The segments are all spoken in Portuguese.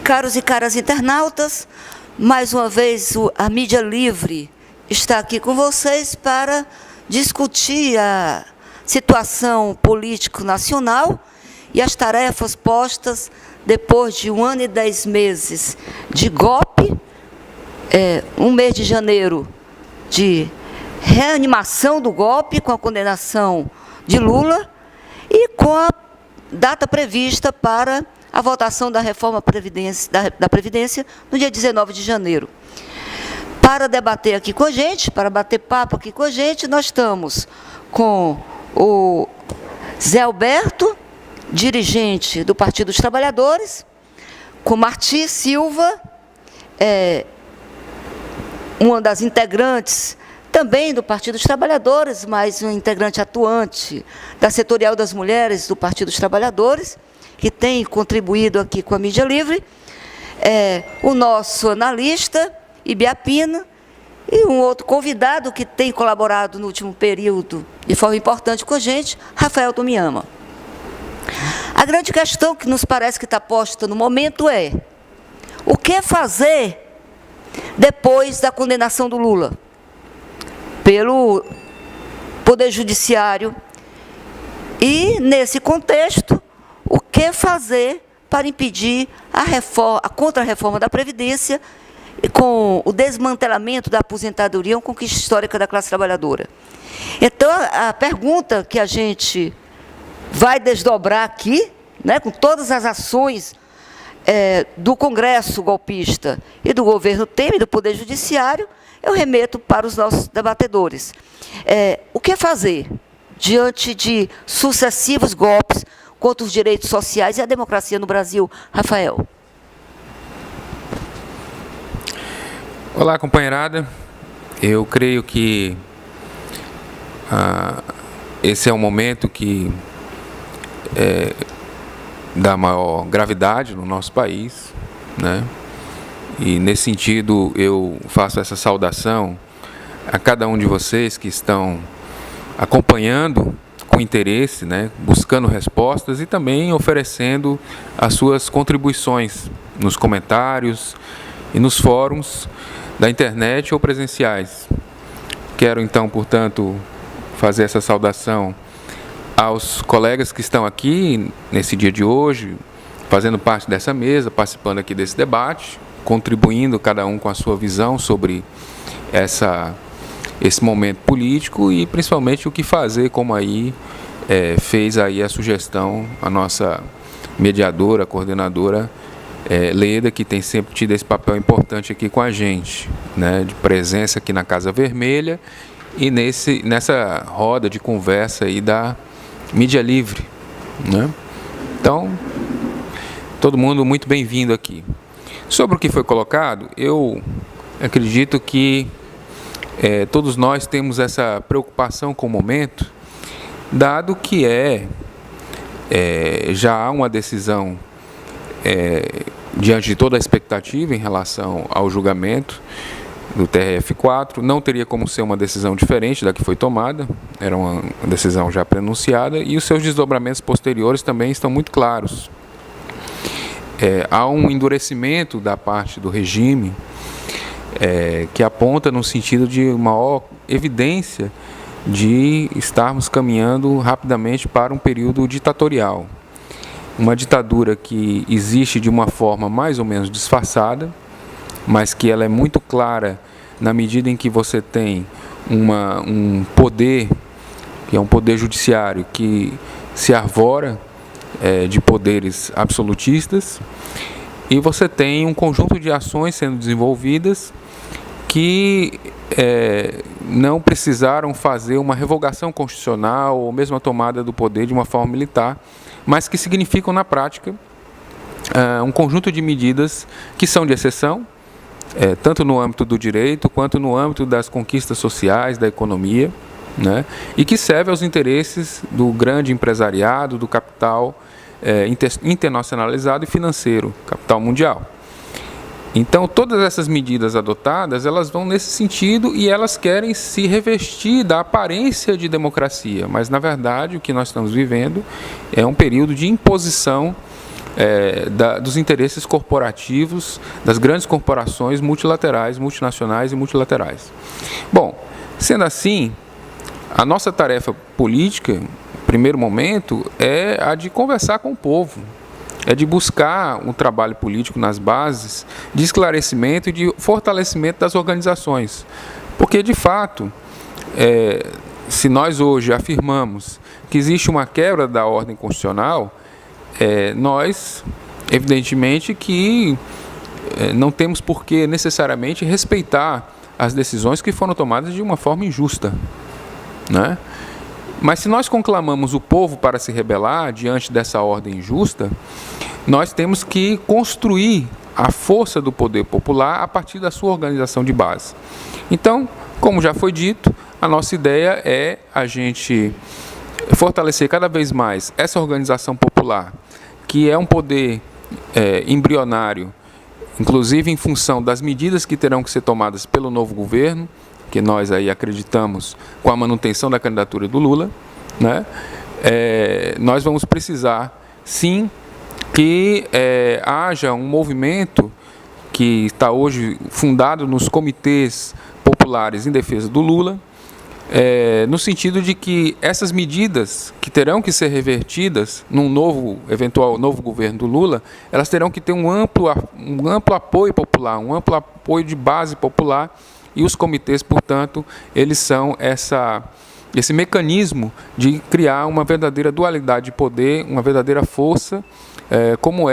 Caros e caras internautas, mais uma vez a mídia livre está aqui com vocês para discutir a situação político nacional e as tarefas postas depois de 1 ano e 10 meses de golpe, um mês de janeiro de reanimação do golpe com a condenação de Lula e com a data prevista para a votação da reforma da Previdência no dia 19 de janeiro. Para debater aqui com a gente, para bater papo aqui com a gente, nós estamos com o Zé Alberto, dirigente do Partido dos Trabalhadores, com Marti Silva, uma das integrantes também do Partido dos Trabalhadores, mas um integrante atuante da Setorial das Mulheres do Partido dos Trabalhadores, que tem contribuído aqui com a mídia livre, o nosso analista, Ibiapina, e um outro convidado que tem colaborado no último período de forma importante com a gente, Rafael Tomiyama. A grande questão que nos parece que está posta no momento é: o que fazer depois da condenação do Lula pelo Poder Judiciário? E, nesse contexto, o que fazer para impedir a contra-reforma da Previdência com o desmantelamento da aposentadoria, uma conquista histórica da classe trabalhadora? Então, a pergunta que a gente vai desdobrar aqui, com todas as ações do Congresso golpista e do governo Temer, do Poder Judiciário, eu remeto para os nossos debatedores. O que fazer diante de sucessivos golpes contra os direitos sociais e a democracia no Brasil? Rafael. Olá, companheirada. Eu creio que esse é um momento que da maior gravidade no nosso país, né? E, nesse sentido, eu faço essa saudação a cada um de vocês que estão acompanhando com interesse, buscando respostas e também oferecendo as suas contribuições nos comentários e nos fóruns da internet ou presenciais. Quero, então, portanto, fazer essa saudação aos colegas que estão aqui nesse dia de hoje, fazendo parte dessa mesa, participando aqui desse debate, contribuindo cada um com a sua visão sobre esse momento político e principalmente o que fazer, como aí fez aí a sugestão a nossa mediadora, coordenadora Leda, que tem sempre tido esse papel importante aqui com a gente, de presença aqui na Casa Vermelha e nessa roda de conversa aí da mídia livre, Então, todo mundo muito bem-vindo aqui. Sobre o que foi colocado, eu acredito que todos nós temos essa preocupação com o momento, dado que já há uma decisão diante de toda a expectativa em relação ao julgamento do TRF4, não teria como ser uma decisão diferente da que foi tomada, era uma decisão já pronunciada, e os seus desdobramentos posteriores também estão muito claros. Há um endurecimento da parte do regime que aponta no sentido de maior evidência de estarmos caminhando rapidamente para um período ditatorial. Uma ditadura que existe de uma forma mais ou menos disfarçada, mas que ela é muito clara na medida em que você tem um poder, que é um poder judiciário, que se arvora de poderes absolutistas, e você tem um conjunto de ações sendo desenvolvidas que não precisaram fazer uma revogação constitucional ou mesmo a tomada do poder de uma forma militar, mas que significam na prática um conjunto de medidas que são de exceção, tanto no âmbito do direito quanto no âmbito das conquistas sociais, da economia, e que serve aos interesses do grande empresariado, do capital internacionalizado e financeiro, capital mundial. Então, todas essas medidas adotadas, elas vão nesse sentido e elas querem se revestir da aparência de democracia, mas, na verdade, o que nós estamos vivendo é um período de imposição dos interesses corporativos das grandes corporações multilaterais, multinacionais e multilaterais. Bom, sendo assim, a nossa tarefa política, no primeiro momento, é a de conversar com o povo, é de buscar um trabalho político nas bases de esclarecimento e de fortalecimento das organizações. Porque, de fato, se nós hoje afirmamos que existe uma quebra da ordem constitucional, nós, evidentemente, que não temos por que necessariamente respeitar as decisões que foram tomadas de uma forma injusta, né? Mas se nós conclamamos o povo para se rebelar diante dessa ordem injusta, nós temos que construir a força do poder popular a partir da sua organização de base. Então, como já foi dito, a nossa ideia é a gente fortalecer cada vez mais essa organização popular, que é um poder embrionário, inclusive em função das medidas que terão que ser tomadas pelo novo governo, que nós aí acreditamos com a manutenção da candidatura do Lula, né? Nós vamos precisar, sim, que haja um movimento que está hoje fundado nos comitês populares em defesa do Lula, no sentido de que essas medidas que terão que ser revertidas num eventual novo governo do Lula, elas terão que ter um amplo apoio popular, um amplo apoio de base popular. E os comitês, portanto, eles são esse mecanismo de criar uma verdadeira dualidade de poder, uma verdadeira força, como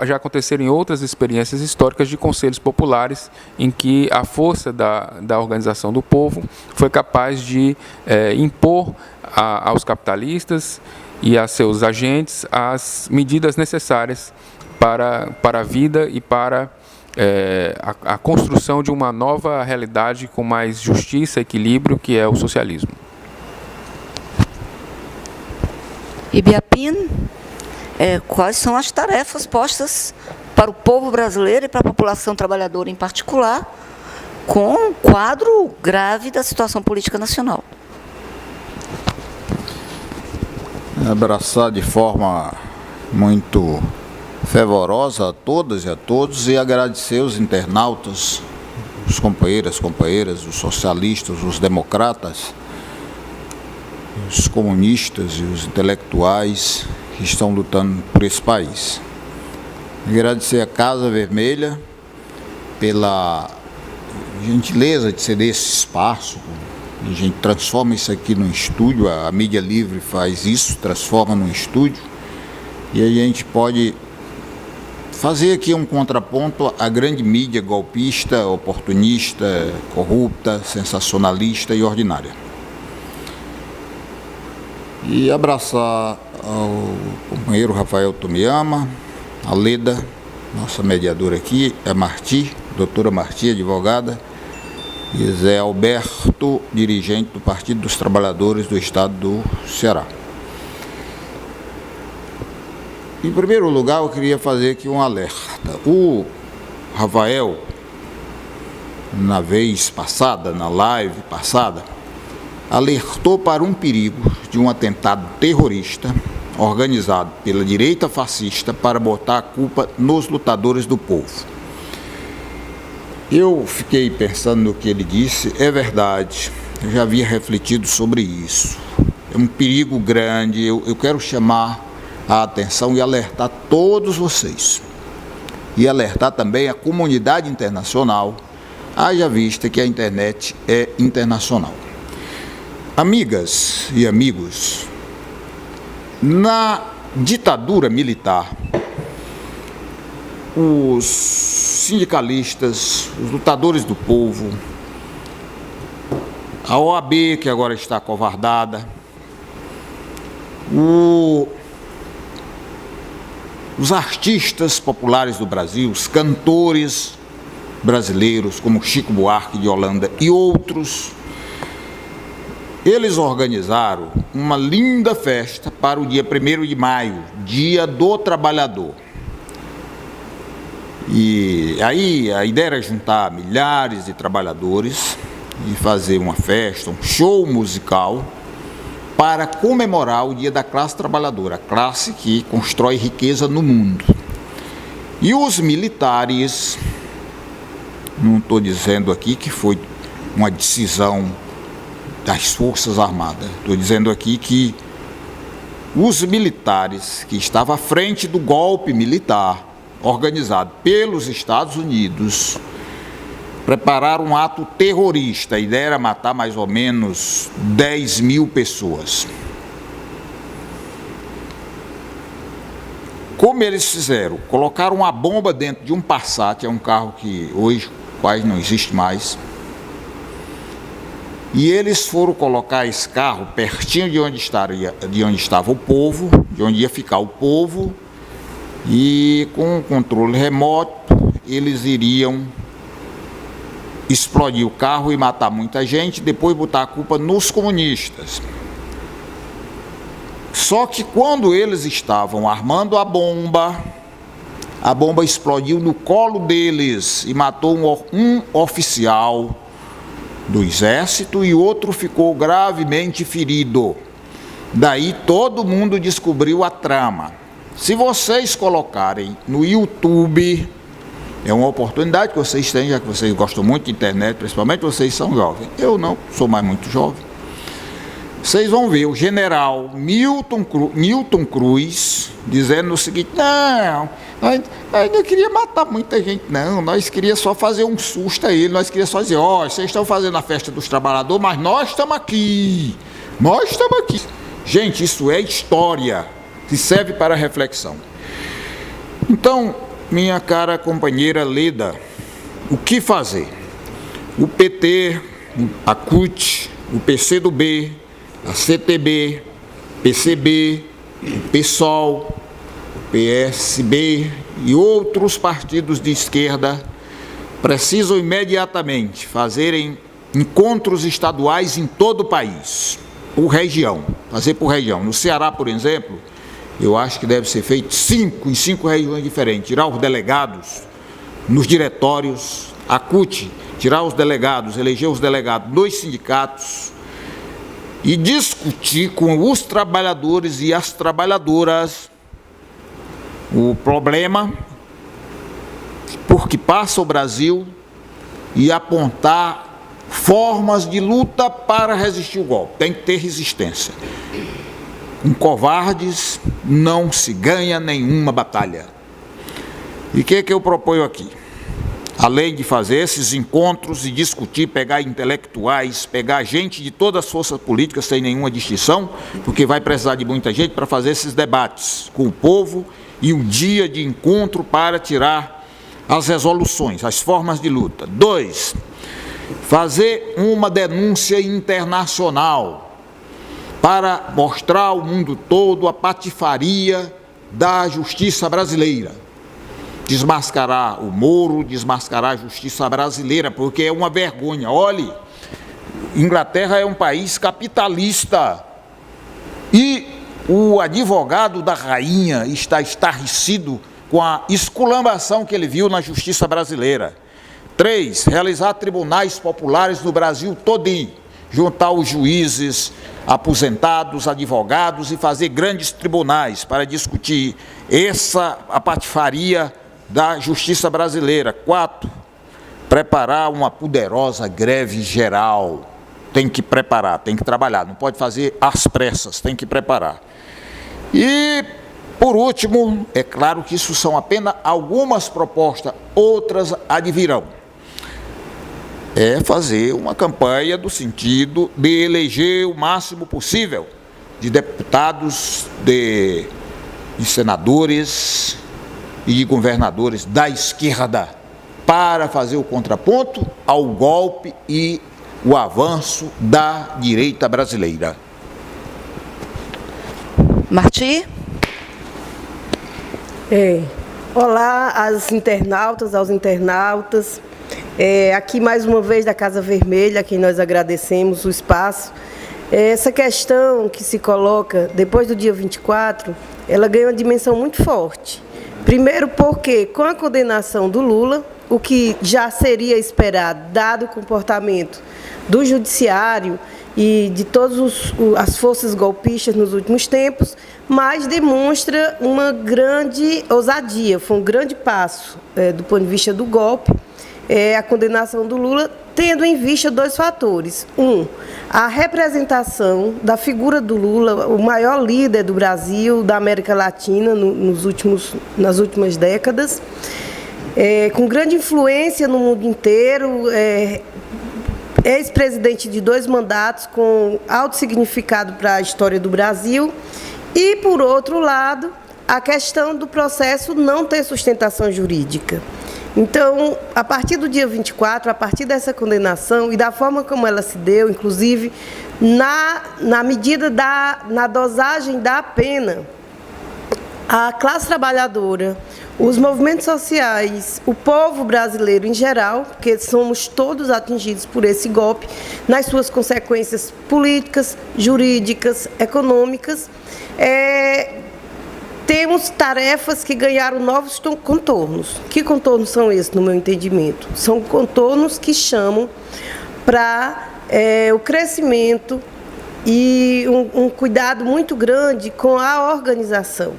já aconteceram em outras experiências históricas de conselhos populares, em que a força da organização do povo foi capaz de impor aos capitalistas e a seus agentes as medidas necessárias para a vida e para a construção de uma nova realidade com mais justiça e equilíbrio, que é o socialismo. Ibiapina, quais são as tarefas postas para o povo brasileiro e para a população trabalhadora em particular, com um quadro grave da situação política nacional? Abraçar de forma muito fervorosa a todas e a todos e agradecer os internautas, os companheiras, os socialistas, os democratas, os comunistas e os intelectuais que estão lutando por esse país. Agradecer a Casa Vermelha pela gentileza de ceder esse espaço. A gente transforma isso aqui num estúdio, a mídia livre faz isso, transforma num estúdio, e a gente pode fazer aqui um contraponto à grande mídia golpista, oportunista, corrupta, sensacionalista e ordinária. E abraçar ao companheiro Rafael Tomiyama, a Leda, nossa mediadora aqui, a Marti, doutora Marti, advogada, e Zé Alberto, dirigente do Partido dos Trabalhadores do Estado do Ceará. Em primeiro lugar, eu queria fazer aqui um alerta. O Rafael, na vez passada, na live passada, alertou para um perigo de um atentado terrorista organizado pela direita fascista para botar a culpa nos lutadores do povo. Eu fiquei pensando no que ele disse, é verdade, eu já havia refletido sobre isso. É um perigo grande, eu quero chamar a atenção e alertar todos vocês. E alertar também a comunidade internacional, haja vista que a internet é internacional. Amigas e amigos, na ditadura militar, os sindicalistas, os lutadores do povo, a OAB, que agora está acovardada, os artistas populares do Brasil, os cantores brasileiros, como Chico Buarque de Holanda e outros, eles organizaram uma linda festa para o dia 1º de maio, Dia do Trabalhador. E aí a ideia era juntar milhares de trabalhadores e fazer uma festa, um show musical para comemorar o Dia da Classe Trabalhadora, a classe que constrói riqueza no mundo. E os militares, não estou dizendo aqui que foi uma decisão das Forças Armadas, estou dizendo aqui que os militares que estavam à frente do golpe militar organizado pelos Estados Unidos prepararam um ato terrorista. A ideia era matar mais ou menos 10 mil pessoas. Como eles fizeram? Colocaram uma bomba dentro de um Passat, é um carro que hoje quase não existe mais, e eles foram colocar esse carro pertinho de onde estava o povo, de onde ia ficar o povo, e com um controle remoto eles iriam explodir o carro e matar muita gente, depois botar a culpa nos comunistas. Só que quando eles estavam armando a bomba explodiu no colo deles e matou um oficial do exército e outro ficou gravemente ferido. Daí todo mundo descobriu a trama. Se vocês colocarem no YouTube, é uma oportunidade que vocês têm, já que vocês gostam muito de internet, principalmente vocês são jovens. Eu não, sou mais muito jovem. Vocês vão ver o general Newton Cruz dizendo o seguinte: não, nós não queria matar muita gente, não, nós queria só fazer um susto a ele, nós queria só dizer, vocês estão fazendo a festa dos trabalhadores, mas nós estamos aqui. Gente, isso é história, que serve para reflexão. Então, minha cara companheira Leda, o que fazer? O PT, a CUT, o PCdoB, a CTB, PCB, o PSOL, o PSB e outros partidos de esquerda precisam imediatamente fazerem encontros estaduais em todo o país, por região, fazer por região. No Ceará, por exemplo, eu acho que deve ser feito em 5 regiões diferentes, tirar os delegados nos diretórios, a CUT, tirar os delegados, eleger os delegados nos sindicatos e discutir com os trabalhadores e as trabalhadoras o problema por que passa o Brasil e apontar formas de luta para resistir o golpe. Tem que ter resistência. Com covardes não se ganha nenhuma batalha. E o que eu proponho aqui? Além de fazer esses encontros e discutir, pegar intelectuais, pegar gente de todas as forças políticas sem nenhuma distinção, porque vai precisar de muita gente para fazer esses debates com o povo e um dia de encontro para tirar as resoluções, as formas de luta. 2, fazer uma denúncia internacional para mostrar ao mundo todo a patifaria da justiça brasileira. Desmascarar o Moro, desmascarar a justiça brasileira, porque é uma vergonha. Olhe, Inglaterra é um país capitalista e o advogado da rainha está estarrecido com a esculambação que ele viu na justiça brasileira. 3, realizar tribunais populares no Brasil todinho, juntar os juízes, aposentados, advogados e fazer grandes tribunais para discutir a patifaria da justiça brasileira. 4, preparar uma poderosa greve geral. Tem que preparar, tem que trabalhar, não pode fazer às pressas, tem que preparar. E, por último, é claro que isso são apenas algumas propostas, outras advirão. É fazer uma campanha do sentido de eleger o máximo possível de deputados, de senadores e de governadores da esquerda para fazer o contraponto ao golpe e o avanço da direita brasileira. Marti? Olá às internautas, aos internautas. Aqui mais uma vez da Casa Vermelha, a quem nós agradecemos o espaço. Essa questão que se coloca depois do dia 24, ela ganha uma dimensão muito forte. Primeiro porque, com a condenação do Lula, o que já seria esperado, dado o comportamento do judiciário, e de todas as forças golpistas nos últimos tempos, mas demonstra uma grande ousadia, foi um grande passo do ponto de vista do golpe, a condenação do Lula, tendo em vista dois fatores. A representação da figura do Lula, o maior líder do Brasil, da América Latina, nas últimas décadas, com grande influência no mundo inteiro, ex-presidente de 2 mandatos, com alto significado para a história do Brasil. E, por outro lado, a questão do processo não ter sustentação jurídica. Então, a partir do dia 24, a partir dessa condenação e da forma como ela se deu, inclusive na medida na dosagem da pena, a classe trabalhadora, os movimentos sociais, o povo brasileiro em geral, porque somos todos atingidos por esse golpe, nas suas consequências políticas, jurídicas, econômicas, temos tarefas que ganharam novos contornos. Que contornos são esses, no meu entendimento? São contornos que chamam para o crescimento e um cuidado muito grande com a organização.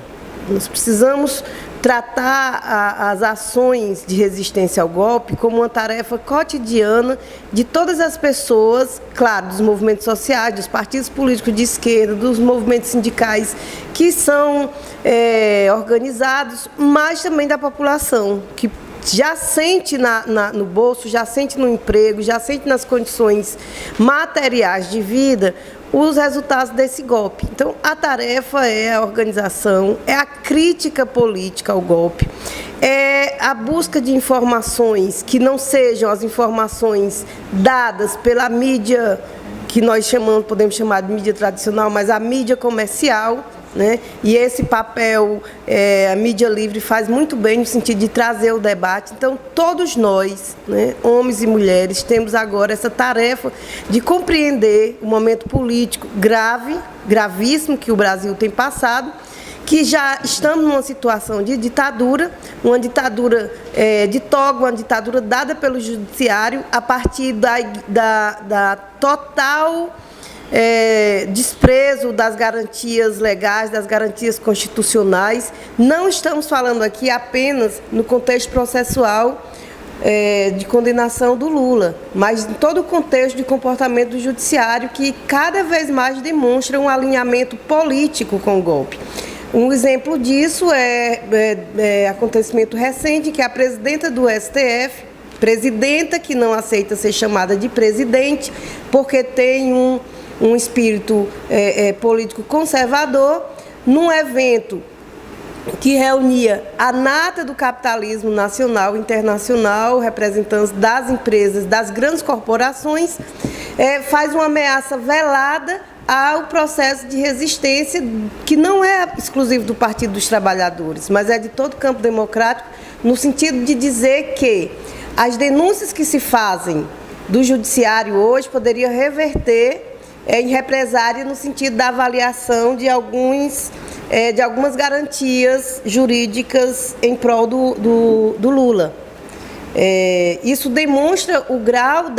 Nós precisamos tratar as ações de resistência ao golpe como uma tarefa cotidiana de todas as pessoas, claro, dos movimentos sociais, dos partidos políticos de esquerda, dos movimentos sindicais que são organizados, mas também da população, que já sente no bolso, já sente no emprego, já sente nas condições materiais de vida os resultados desse golpe. Então, a tarefa é a organização, é a crítica política ao golpe, é a busca de informações que não sejam as informações dadas pela mídia, que nós podemos chamar de mídia tradicional, mas a mídia comercial, né? E esse papel a mídia livre faz muito bem no sentido de trazer o debate. Então, todos nós, né, homens e mulheres, temos agora essa tarefa de compreender o momento político gravíssimo que o Brasil tem passado, que já estamos numa situação de ditadura, uma ditadura de toga, uma ditadura dada pelo judiciário a partir da total desprezo das garantias legais, das garantias constitucionais. Não estamos falando aqui apenas no contexto processual de condenação do Lula, mas em todo o contexto de comportamento do judiciário, que cada vez mais demonstra um alinhamento político com o golpe. Um exemplo disso é acontecimento recente, que a presidenta do STF, presidenta que não aceita ser chamada de presidente, porque tem um espírito político conservador, num evento que reunia a nata do capitalismo nacional e internacional, representantes das empresas, das grandes corporações, faz uma ameaça velada ao processo de resistência, que não é exclusivo do Partido dos Trabalhadores, mas é de todo o campo democrático, no sentido de dizer que as denúncias que se fazem do judiciário hoje poderiam reverter em represária no sentido da avaliação de algumas garantias jurídicas em prol do Lula. Isso demonstra o grau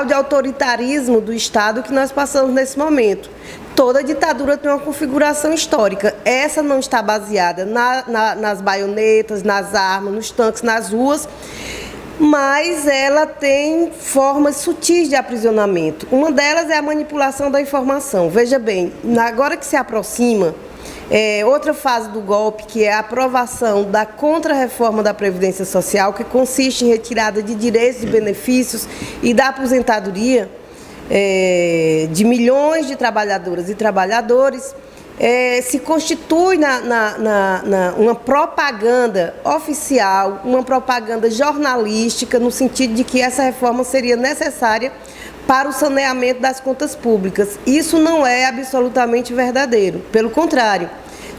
de autoritarismo do Estado que nós passamos nesse momento. Toda ditadura tem uma configuração histórica. Essa não está baseada nas baionetas, nas armas, nos tanques, nas ruas, mas ela tem formas sutis de aprisionamento. Uma delas é a manipulação da informação. Veja bem, agora que se aproxima outra fase do golpe, que é a aprovação da contra-reforma da Previdência Social, que consiste em retirada de direitos e benefícios e da aposentadoria de milhões de trabalhadoras e trabalhadores, se constitui uma propaganda oficial, uma propaganda jornalística, no sentido de que essa reforma seria necessária para o saneamento das contas públicas. Isso não é absolutamente verdadeiro. Pelo contrário,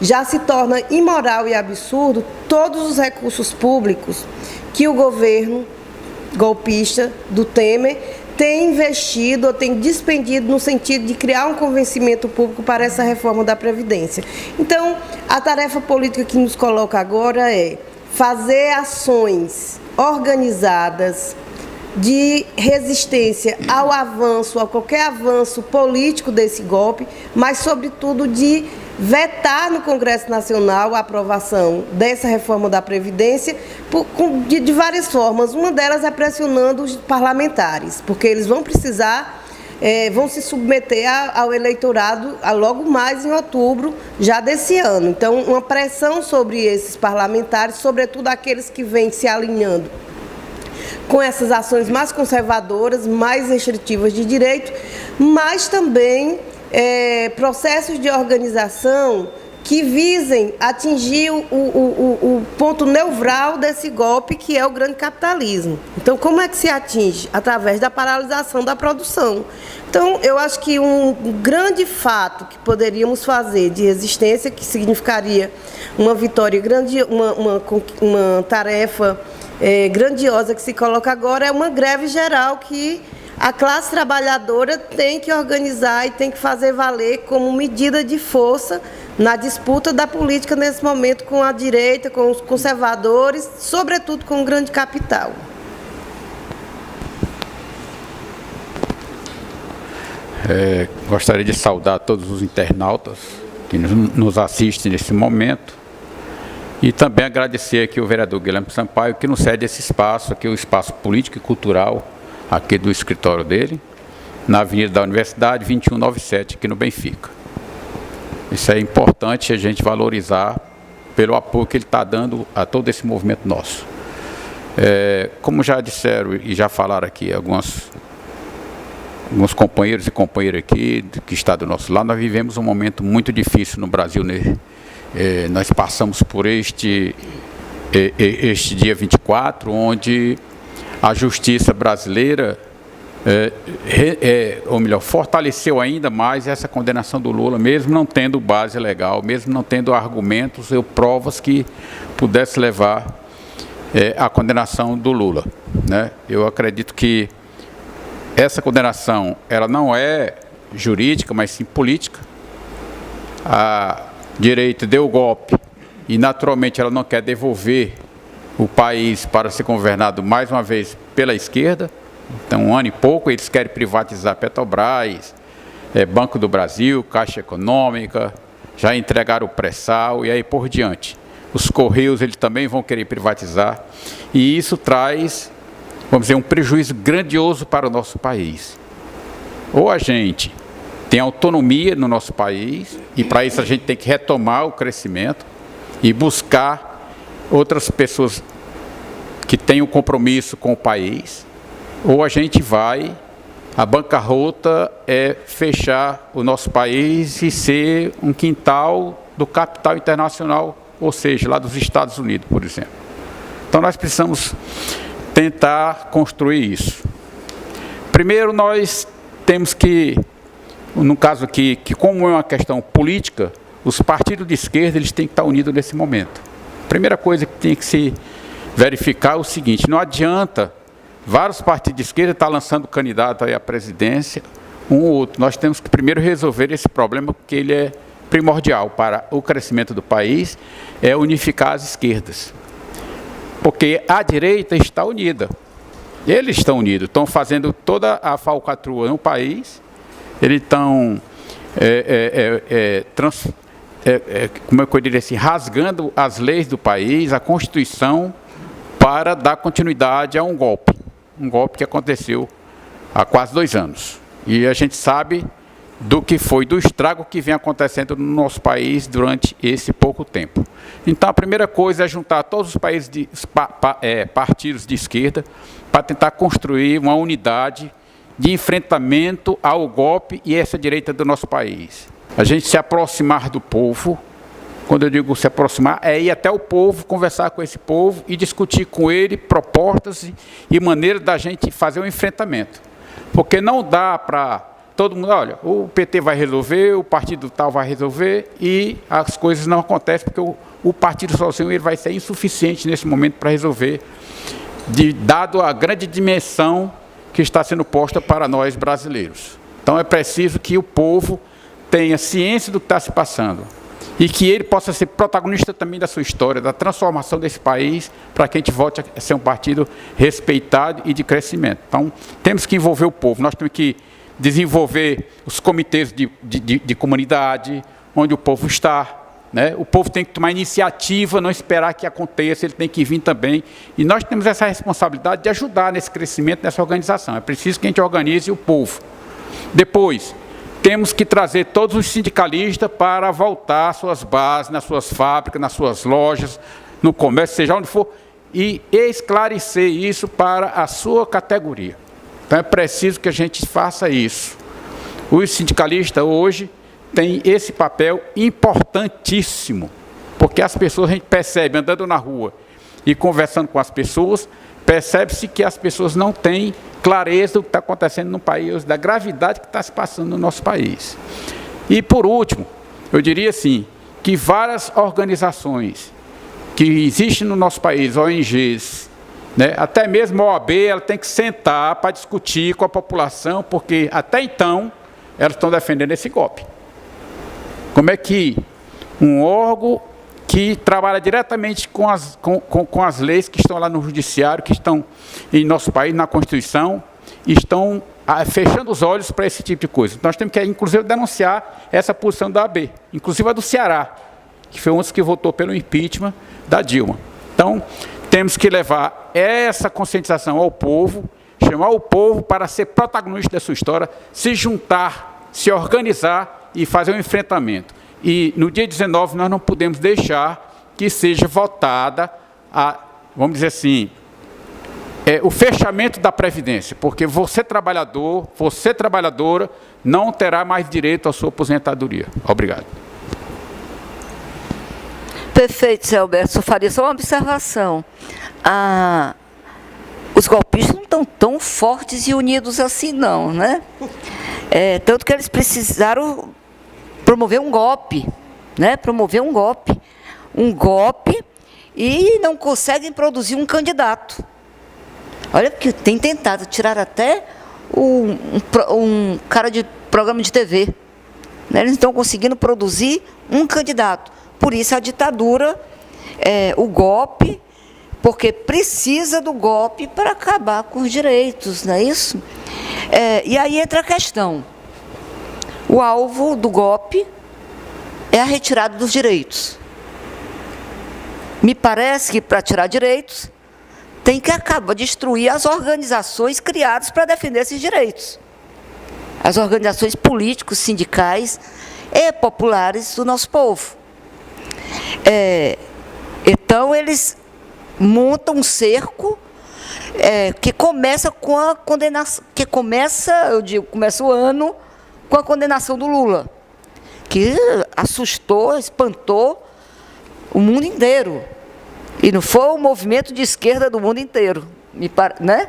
já se torna imoral e absurdo todos os recursos públicos que o governo golpista do Temer tem investido ou tem despendido no sentido de criar um convencimento público para essa reforma da Previdência. Então, a tarefa política que nos coloca agora é fazer ações organizadas, de resistência ao avanço, a qualquer avanço político desse golpe, mas, sobretudo, de vetar no Congresso Nacional a aprovação dessa reforma da Previdência de várias formas. Uma delas é pressionando os parlamentares, porque eles vão precisar, vão se submeter ao eleitorado logo mais em outubro já desse ano. Então, uma pressão sobre esses parlamentares, sobretudo aqueles que vêm se alinhando com essas ações mais conservadoras, mais restritivas de direito, mas também processos de organização que visem atingir o ponto neural desse golpe, que é o grande capitalismo. Então, como é que se atinge? Através da paralisação da produção. Então, eu acho que um grande fato que poderíamos fazer de resistência, que significaria uma vitória grande, uma tarefa grandiosa que se coloca agora, é uma greve geral que a classe trabalhadora tem que organizar e tem que fazer valer como medida de força na disputa da política nesse momento com a direita, com os conservadores, sobretudo com o grande capital. Gostaria de saudar todos os internautas que nos assistem nesse momento e também agradecer aqui o vereador Guilherme Sampaio, que nos cede esse espaço, aqui o espaço político e cultural, aqui do escritório dele, na Avenida da Universidade, 2197, aqui no Benfica. Isso é importante a gente valorizar pelo apoio que ele está dando a todo esse movimento nosso. Como já disseram e já falaram aqui alguns companheiros e companheiras aqui que estão do nosso lado, nós vivemos um momento muito difícil no Brasil, né? Nós passamos por este dia 24, onde a justiça brasileira, ou melhor, fortaleceu ainda mais essa condenação do Lula, mesmo não tendo base legal, mesmo não tendo argumentos ou provas que pudesse levar à condenação do Lula, né? Eu acredito que essa condenação, ela não é jurídica, mas sim política. A direita deu o golpe e, naturalmente, ela não quer devolver o país para ser governado mais uma vez pela esquerda. Então, 1 ano e pouco, eles querem privatizar Petrobras, Banco do Brasil, Caixa Econômica, já entregaram o pré-sal e aí por diante. Os Correios, eles também vão querer privatizar. E isso traz, vamos dizer, um prejuízo grandioso para o nosso país. Ou a gente tem autonomia no nosso país, e para isso a gente tem que retomar o crescimento e buscar outras pessoas que tenham compromisso com o país, ou a gente vai, a bancarrota é fechar o nosso país e ser um quintal do capital internacional, ou seja, lá dos Estados Unidos, por exemplo. Então nós precisamos tentar construir isso. Primeiro, nós temos que, no caso aqui, que como é uma questão política, os partidos de esquerda eles têm que estar unidos nesse momento. A primeira coisa que tem que se verificar é o seguinte: não adianta vários partidos de esquerda estar lançando candidato aí à presidência, um ou outro. Nós temos que primeiro resolver esse problema, porque ele é primordial para o crescimento do país, é unificar as esquerdas. Porque a direita está unida. Eles estão unidos, estão fazendo toda a falcatrua no país, eles estão, como eu diria assim, rasgando as leis do país, a Constituição, para dar continuidade a um golpe que aconteceu há quase 2 anos. E a gente sabe do que foi, do estrago que vem acontecendo no nosso país durante esse pouco tempo. Então, a primeira coisa é juntar todos os partidos de esquerda para tentar construir uma unidade de enfrentamento ao golpe e essa direita do nosso país. A gente se aproximar do povo, quando eu digo se aproximar, é ir até o povo, conversar com esse povo e discutir com ele propostas e maneiras da gente fazer um enfrentamento. Porque não dá para todo mundo, olha, o PT vai resolver, o partido tal vai resolver, e as coisas não acontecem, porque o partido sozinho ele vai ser insuficiente nesse momento para resolver, dado a grande dimensão que está sendo posta para nós brasileiros. Então é preciso que o povo tenha ciência do que está se passando e que ele possa ser protagonista também da sua história, da transformação desse país, para que a gente volte a ser um partido respeitado e de crescimento. Então, temos que envolver o povo, nós temos que desenvolver os comitês de comunidade, onde o povo está, né? O povo tem que tomar iniciativa, não esperar que aconteça, ele tem que vir também. E nós temos essa responsabilidade de ajudar nesse crescimento, nessa organização. É preciso que a gente organize o povo. Depois, temos que trazer todos os sindicalistas para voltar às suas bases, nas suas fábricas, nas suas lojas, no comércio, seja onde for, e esclarecer isso para a sua categoria. Então é preciso que a gente faça isso. Os sindicalistas hoje têm esse papel importantíssimo, porque as pessoas, a gente percebe, andando na rua e conversando com as pessoas, percebe-se que as pessoas não têm clareza do que está acontecendo no país, da gravidade que está se passando no nosso país. E, por último, eu diria assim, que várias organizações que existem no nosso país, ONGs, né, até mesmo a OAB, ela tem que sentar para discutir com a população, porque até então elas estão defendendo esse golpe. Como é que um órgão que trabalha diretamente com as leis que estão lá no judiciário, que estão em nosso país, na Constituição, estão fechando os olhos para esse tipo de coisa. Nós temos que, inclusive, denunciar essa posição da OAB, inclusive a do Ceará, que foi um dos que votou pelo impeachment da Dilma. Então, temos que levar essa conscientização ao povo, chamar o povo para ser protagonista da sua história, se juntar, se organizar e fazer um enfrentamento. E no dia 19 nós não podemos deixar que seja votada vamos dizer assim, o fechamento da Previdência, porque você trabalhador, você trabalhadora, não terá mais direito à sua aposentadoria. Obrigado. Perfeito, Zé Alberto. Só faria só uma observação. Os golpistas não estão tão fortes e unidos assim, não, né? Tanto que eles precisaram promover um golpe, né? Promover um golpe e não conseguem produzir um candidato. Olha, porque tem tentado tirar até um cara de programa de TV. Né? Eles não estão conseguindo produzir um candidato. Por isso a ditadura, o golpe, porque precisa do golpe para acabar com os direitos, não é isso? E aí entra a questão. O alvo do golpe é a retirada dos direitos. Me parece que para tirar direitos, tem que acabar, destruir as organizações criadas para defender esses direitos. As organizações políticos, sindicais e populares do nosso povo. Então, eles montam um cerco que começa com a condenação, começa o ano com a condenação do Lula, que assustou, espantou o mundo inteiro. E não foi o movimento de esquerda do mundo inteiro, né?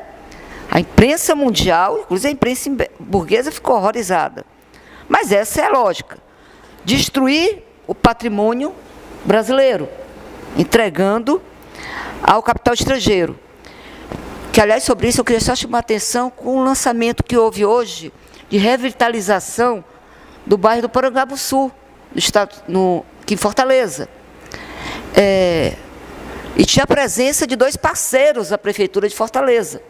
A imprensa mundial, inclusive a imprensa burguesa, ficou horrorizada. Mas essa é a lógica. Destruir o patrimônio brasileiro, entregando ao capital estrangeiro. Que, aliás, sobre isso eu queria só chamar a atenção com o lançamento que houve hoje de revitalização do bairro do Porangabuçu, aqui em Fortaleza. E tinha a presença de 2 parceiros da Prefeitura de Fortaleza,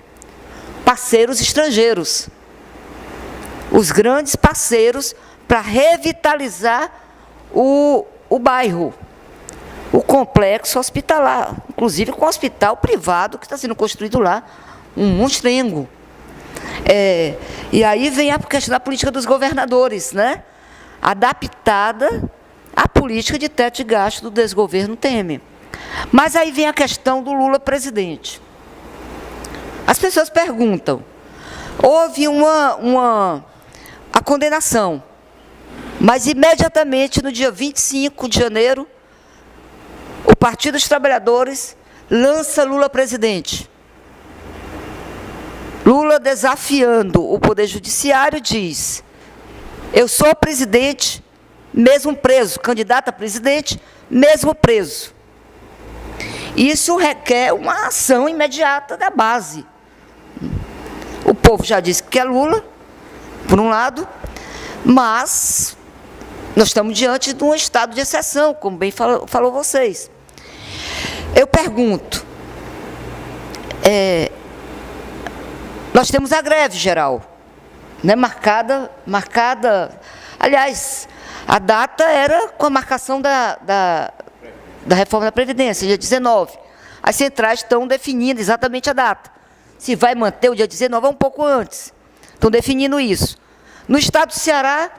parceiros estrangeiros, os grandes parceiros para revitalizar o bairro, o complexo hospitalar, inclusive com o hospital privado que está sendo construído lá, um monstrengo. E aí vem a questão da política dos governadores, né? Adaptada à política de teto de gasto do desgoverno Temer. Mas aí vem a questão do Lula presidente. As pessoas perguntam, houve a condenação, mas imediatamente no dia 25 de janeiro, o Partido dos Trabalhadores lança Lula presidente. Lula, desafiando o Poder Judiciário, diz: eu sou presidente, mesmo preso, candidato a presidente, mesmo preso. Isso requer uma ação imediata da base. O povo já disse que é Lula, por um lado, mas Nós estamos diante de um estado de exceção, como bem falou vocês. Eu pergunto, nós temos a greve geral, né, marcada, aliás, a data era com a marcação da reforma da Previdência, dia 19. As centrais estão definindo exatamente a data. Se vai manter o dia 19 ou um pouco antes. Estão definindo isso. No estado do Ceará,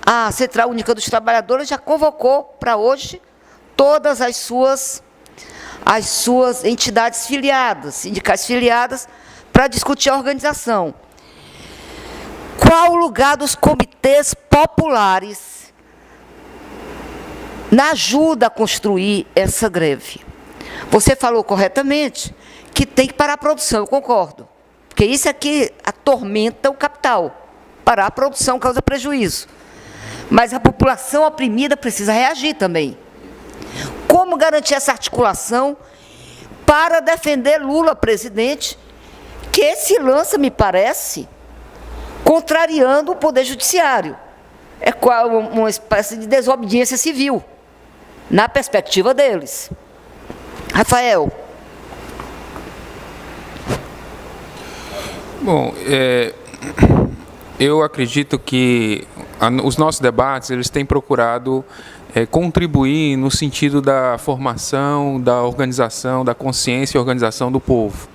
a Central Única dos Trabalhadores já convocou para hoje todas as suas entidades filiadas, sindicais filiadas, para discutir a organização. Qual o lugar dos comitês populares na ajuda a construir essa greve? Você falou corretamente que tem que parar a produção, eu concordo. Porque isso aqui atormenta o capital. Parar a produção causa prejuízo. Mas a população oprimida precisa reagir também. Como garantir essa articulação para defender Lula presidente, que esse lança, me parece, contrariando o Poder Judiciário. É uma espécie de desobediência civil, na perspectiva deles. Rafael. Bom, eu acredito que os nossos debates eles têm procurado contribuir no sentido da formação, da organização, da consciência e organização do povo.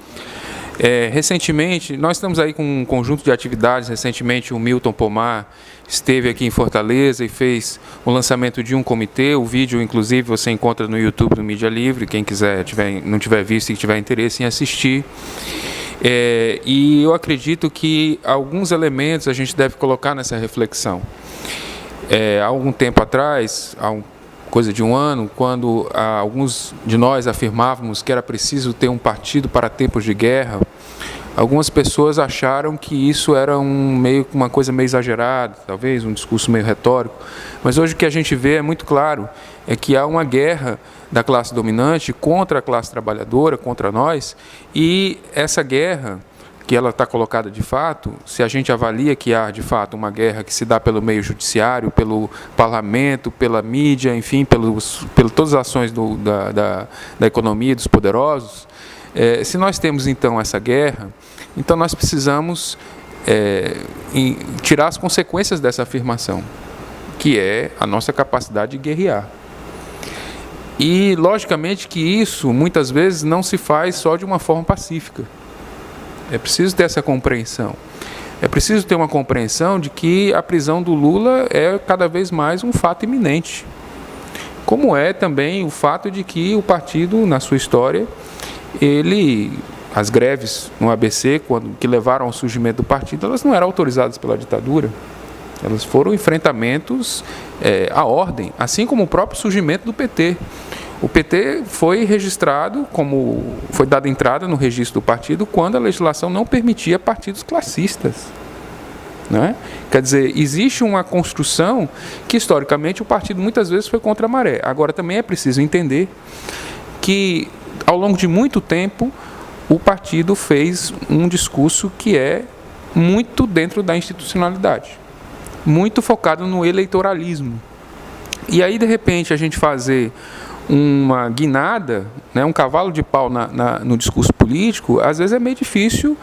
Recentemente, nós estamos aí com um conjunto de atividades. Recentemente, o Milton Pomar esteve aqui em Fortaleza e fez o lançamento de um comitê. O vídeo, inclusive, você encontra no YouTube do Mídia Livre, quem quiser, não tiver visto e tiver interesse em assistir. E eu acredito que alguns elementos a gente deve colocar nessa reflexão. Há algum tempo atrás, coisa de um ano, quando alguns de nós afirmávamos que era preciso ter um partido para tempos de guerra, algumas pessoas acharam que isso era uma coisa meio exagerada, talvez um discurso meio retórico, mas hoje o que a gente vê é muito claro, é que há uma guerra da classe dominante contra a classe trabalhadora, contra nós, e essa guerra, que ela está colocada de fato, se a gente avalia que há de fato uma guerra que se dá pelo meio judiciário, pelo parlamento, pela mídia, enfim, pelas todas as ações da economia, dos poderosos, se nós temos então essa guerra, então nós precisamos tirar as consequências dessa afirmação, que é a nossa capacidade de guerrear. E, logicamente, que isso, muitas vezes, não se faz só de uma forma pacífica. É preciso ter essa compreensão. É preciso ter uma compreensão de que a prisão do Lula é cada vez mais um fato iminente. Como é também o fato de que o partido, na sua história, as greves no ABC, que levaram ao surgimento do partido, elas não eram autorizadas pela ditadura. Elas foram enfrentamentos à ordem, assim como o próprio surgimento do PT. O PT foi registrado, foi dada entrada no registro do partido quando a legislação não permitia partidos classistas. Né? Quer dizer, existe uma construção que, historicamente, o partido muitas vezes foi contra a maré. Agora, também é preciso entender que, ao longo de muito tempo, o partido fez um discurso que é muito dentro da institucionalidade, muito focado no eleitoralismo. E aí, de repente, a gente fazer uma guinada, né, um cavalo de pau no discurso político, às vezes é meio difícil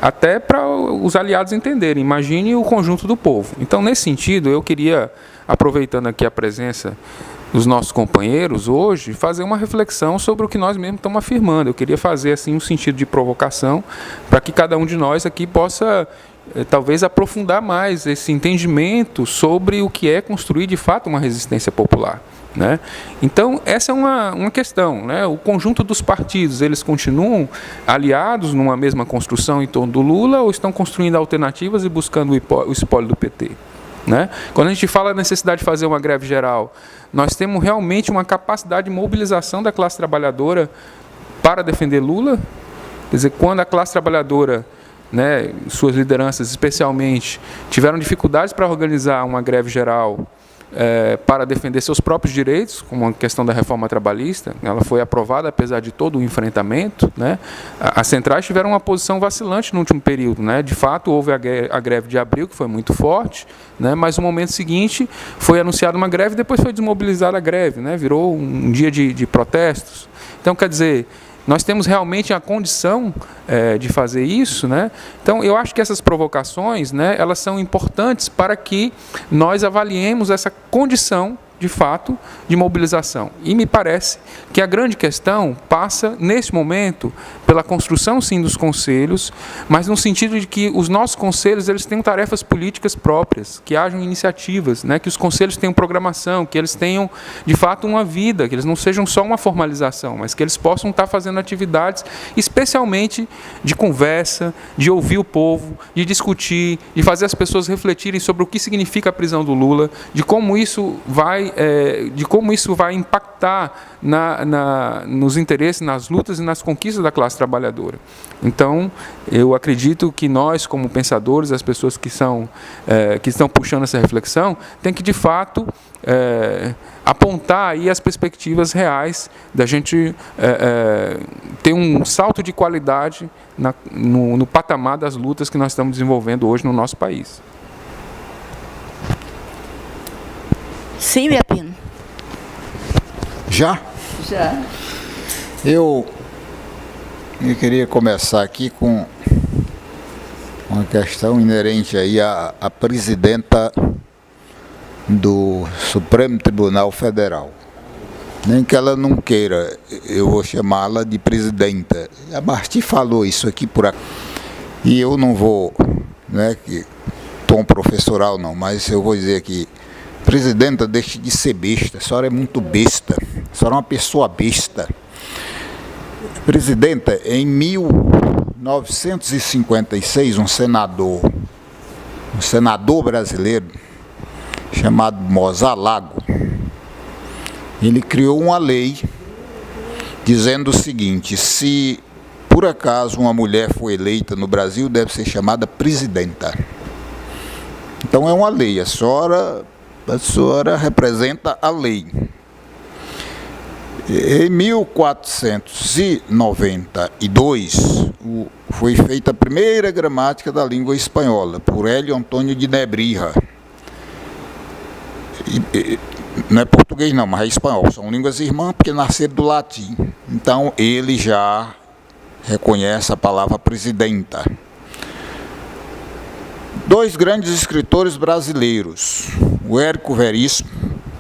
até para os aliados entenderem. Imagine o conjunto do povo. Então, nesse sentido, eu queria, aproveitando aqui a presença dos nossos companheiros hoje, fazer uma reflexão sobre o que nós mesmos estamos afirmando. Eu queria fazer assim um sentido de provocação para que cada um de nós aqui possa talvez aprofundar mais esse entendimento sobre o que é construir de fato uma resistência popular. Né? Então, essa é uma questão. Né? O conjunto dos partidos, eles continuam aliados numa mesma construção em torno do Lula ou estão construindo alternativas e buscando o espólio do PT? Né? Quando a gente fala da necessidade de fazer uma greve geral, nós temos realmente uma capacidade de mobilização da classe trabalhadora para defender Lula? Quer dizer, quando a classe trabalhadora, suas lideranças especialmente, tiveram dificuldades para organizar uma greve geral para defender seus próprios direitos, como a questão da reforma trabalhista. Ela foi aprovada apesar de todo o enfrentamento, né? As centrais tiveram uma posição vacilante no último período, né? De fato, houve a greve de abril, que foi muito forte, né? Mas no momento seguinte foi anunciada uma greve e depois foi desmobilizada a greve, né? Virou um dia de protestos. Então, quer dizer, nós temos realmente a condição de fazer isso, né? Então, eu acho que essas provocações, né, elas são importantes para que nós avaliemos essa condição, de fato, de mobilização. E me parece que a grande questão passa, nesse momento, pela construção, sim, dos conselhos, mas no sentido de que os nossos conselhos eles tenham tarefas políticas próprias, que hajam iniciativas, né, que os conselhos tenham programação, que eles tenham, de fato, uma vida, que eles não sejam só uma formalização, mas que eles possam estar fazendo atividades, especialmente de conversa, de ouvir o povo, de discutir, de fazer as pessoas refletirem sobre o que significa a prisão do Lula, de como isso vai impactar nos interesses, nas lutas e nas conquistas da classe trabalhadora. Então, eu acredito que nós, como pensadores, as pessoas que estão puxando essa reflexão, tem que, de fato, apontar aí as perspectivas reais da gente ter um salto de qualidade no patamar das lutas que nós estamos desenvolvendo hoje no nosso país. Sim, Biapino. Já? Já. Eu queria começar aqui com uma questão inerente aí à presidenta do Supremo Tribunal Federal. Nem que ela não queira, eu vou chamá-la de presidenta. A Marti falou isso aqui por aqui. E eu não vou, né, tom professoral não, mas eu vou dizer aqui, presidenta, deixe de ser besta, a senhora é muito besta, a senhora é uma pessoa besta. Presidenta, em 1956, um senador brasileiro, chamado Mozar Lago, ele criou uma lei dizendo o seguinte: se por acaso uma mulher for eleita no Brasil, deve ser chamada presidenta. Então é uma lei, a senhora representa a lei. Em 1492, foi feita a primeira gramática da língua espanhola, por Hélio Antônio de Nebrija. Não é português não, mas é espanhol, são línguas irmãs porque nasceram do latim. Então ele já reconhece a palavra presidenta. Dois grandes escritores brasileiros, o Érico Veríssimo,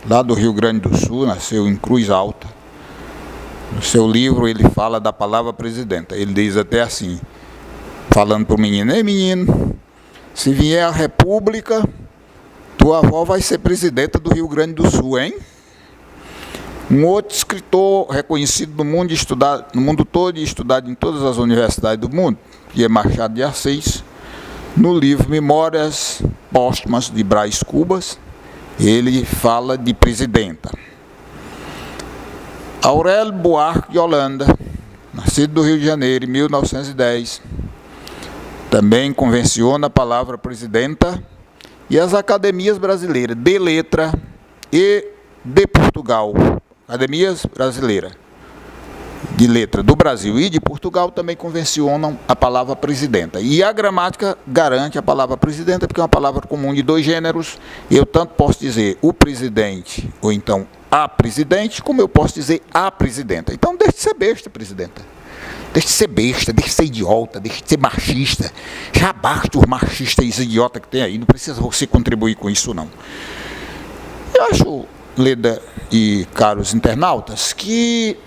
lá do Rio Grande do Sul, nasceu em Cruz Alta. No seu livro ele fala da palavra presidenta. Ele diz até assim, falando para o menino: ei menino, se vier a república, tua avó vai ser presidenta do Rio Grande do Sul, hein? Um outro escritor reconhecido no mundo todo e estudado em todas as universidades do mundo, que é Machado de Assis, no livro Memórias Póstumas de Brás Cubas, ele fala de presidenta. Aurélio Buarque de Holanda, nascido do Rio de Janeiro em 1910, também convenciona a palavra presidenta, e as academias brasileiras de letra e de Portugal, academias brasileiras de letra do Brasil e de Portugal também convencionam a palavra presidenta. E a gramática garante a palavra presidenta, porque é uma palavra comum de dois gêneros. Eu tanto posso dizer o presidente, ou então a presidente, como eu posso dizer a presidenta. Então deixe de ser besta, presidenta. Deixe de ser besta, deixe de ser idiota, deixe de ser machista. Já basta os machistas e os idiotas que tem aí, não precisa você contribuir com isso não. Eu acho, Leda e caros internautas, que,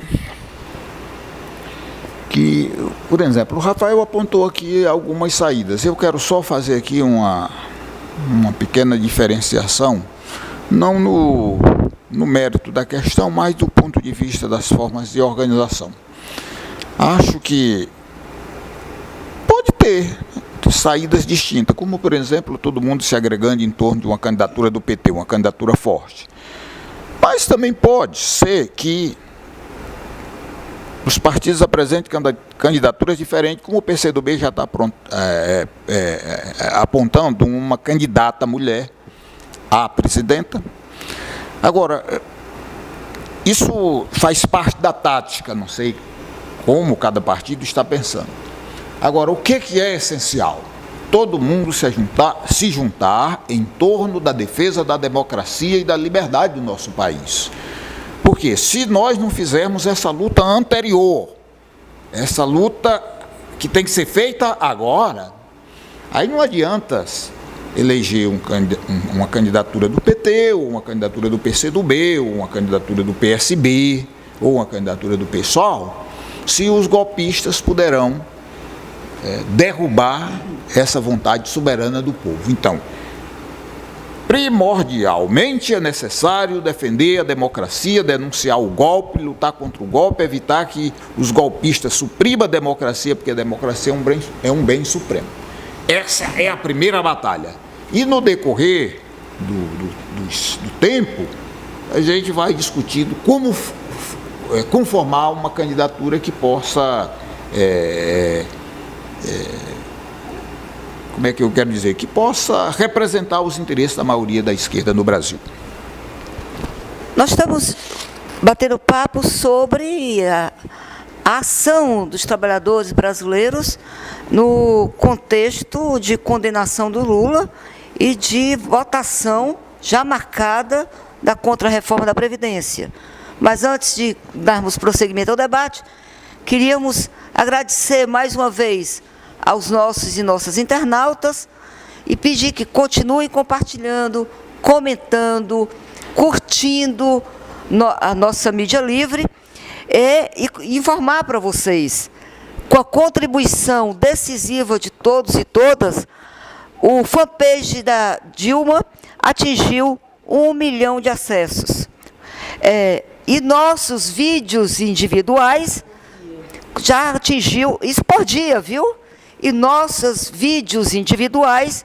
por exemplo, o Rafael apontou aqui algumas saídas. Eu quero só fazer aqui uma pequena diferenciação, não no mérito da questão, mas do ponto de vista das formas de organização. Acho que pode ter saídas distintas, como, por exemplo, todo mundo se agregando em torno de uma candidatura do PT, uma candidatura forte. Mas também pode ser que os partidos apresentem candidaturas diferentes, como o PCdoB já está apontando uma candidata mulher à presidenta. Agora, isso faz parte da tática, não sei como cada partido está pensando. Agora, o que é essencial? Todo mundo se juntar em torno da defesa da democracia e da liberdade do nosso país. Porque se nós não fizermos essa luta anterior, essa luta que tem que ser feita agora, aí não adianta eleger uma candidatura do PT, ou uma candidatura do PCdoB, ou uma candidatura do PSB, ou uma candidatura do PSOL, se os golpistas poderão derrubar essa vontade soberana do povo. Então, primordialmente é necessário defender a democracia, denunciar o golpe, lutar contra o golpe, evitar que os golpistas suprimam a democracia, porque a democracia é um bem supremo. Essa é a primeira batalha. E no decorrer do tempo, a gente vai discutindo como conformar uma candidatura que possa... como é que eu quero dizer? Que possa representar os interesses da maioria da esquerda no Brasil. Nós estamos batendo papo sobre a ação dos trabalhadores brasileiros no contexto de condenação do Lula e de votação já marcada da contra-reforma da Previdência. Mas antes de darmos prosseguimento ao debate, queríamos agradecer mais uma vez aos nossos e nossas internautas e pedir que continuem compartilhando, comentando, curtindo a nossa mídia livre e informar para vocês, com a contribuição decisiva de todos e todas, o fanpage da Dilma atingiu 1 milhão de acessos. E nossos vídeos individuais já atingiu, isso por dia, viu? E nossos vídeos individuais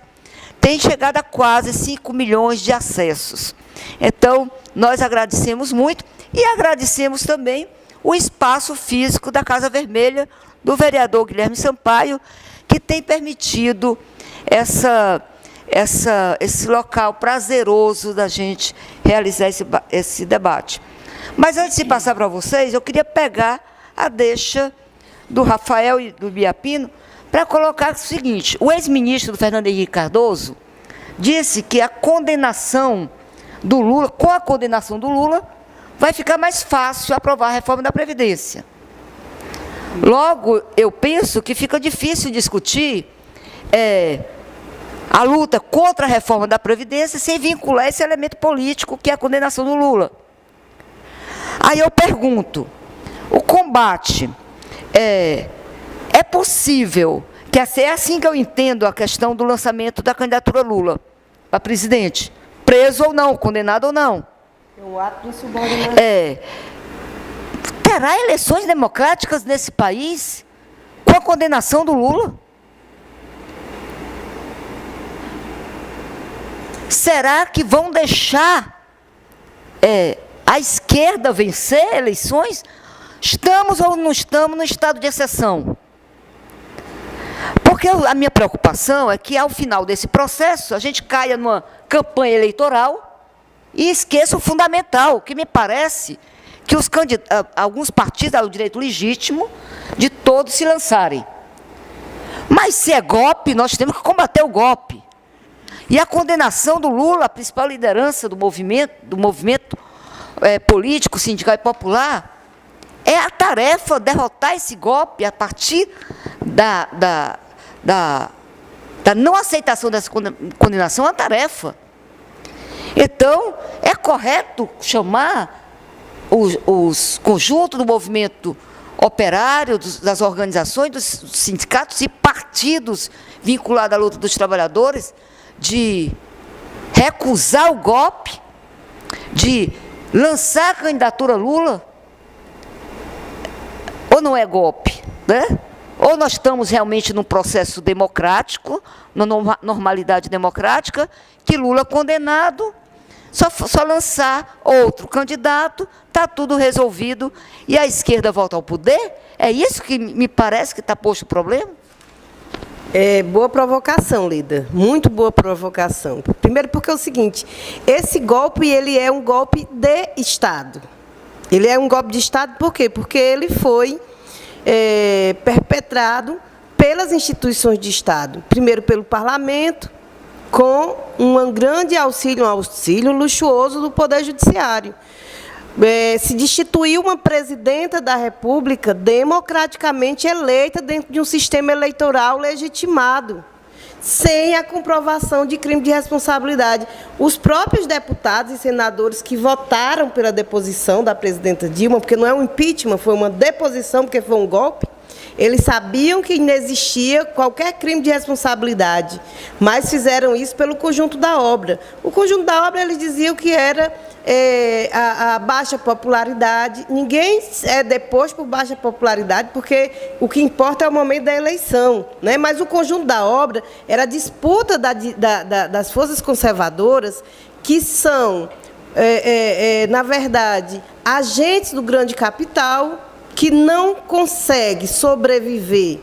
têm chegado a quase 5 milhões de acessos. Então, nós agradecemos muito e agradecemos também o espaço físico da Casa Vermelha, do vereador Guilherme Sampaio, que tem permitido esse local prazeroso da gente realizar esse debate. Mas antes de passar para vocês, eu queria pegar a deixa do Rafael e do Biapino para colocar o seguinte: o ex-ministro Fernando Henrique Cardoso disse que a condenação do Lula, com a condenação do Lula, vai ficar mais fácil aprovar a reforma da Previdência. Logo, eu penso que fica difícil discutir a luta contra a reforma da Previdência sem vincular esse elemento político que é a condenação do Lula. Aí eu pergunto, o combate é possível, que é assim que eu entendo a questão do lançamento da candidatura Lula para presidente, preso ou não, condenado ou não. É um ato de insubordinação. Terá eleições democráticas nesse país com a condenação do Lula? Será que vão deixar a esquerda vencer eleições? Estamos ou não estamos no estado de exceção? Porque a minha preocupação é que, ao final desse processo, a gente caia numa campanha eleitoral e esqueça o fundamental, que me parece que alguns partidos têm o direito legítimo de todos se lançarem. Mas se é golpe, nós temos que combater o golpe. E a condenação do Lula, a principal liderança do movimento político, sindical e popular, é a tarefa derrotar esse golpe a partir da não aceitação dessa condenação, é uma tarefa. Então, é correto chamar os conjuntos do movimento operário, das organizações, dos sindicatos e partidos vinculados à luta dos trabalhadores, de recusar o golpe, de lançar a candidatura Lula? Ou não é golpe, né? Ou nós estamos realmente num processo democrático, na normalidade democrática, que Lula condenado, só lançar outro candidato, está tudo resolvido e a esquerda volta ao poder? É isso que me parece que está posto o problema? Boa provocação, Lida. Muito boa provocação. Primeiro porque é o seguinte, esse golpe ele é um golpe de Estado. Ele é um golpe de Estado por quê? Porque ele foi perpetrado pelas instituições de Estado. Primeiro pelo Parlamento, com um grande auxílio, um auxílio luxuoso do Poder Judiciário. Se destituiu uma presidenta da República democraticamente eleita dentro de um sistema eleitoral legitimado, sem a comprovação de crime de responsabilidade. Os próprios deputados e senadores que votaram pela deposição da presidenta Dilma, porque não é um impeachment, foi uma deposição, porque foi um golpe, eles sabiam que não existia qualquer crime de responsabilidade, mas fizeram isso pelo conjunto da obra. O conjunto da obra, eles diziam que era a baixa popularidade. Ninguém é deposto por baixa popularidade, porque o que importa é o momento da eleição, né? Mas o conjunto da obra era a disputa das forças conservadoras, que são, na verdade, agentes do grande capital, que não consegue sobreviver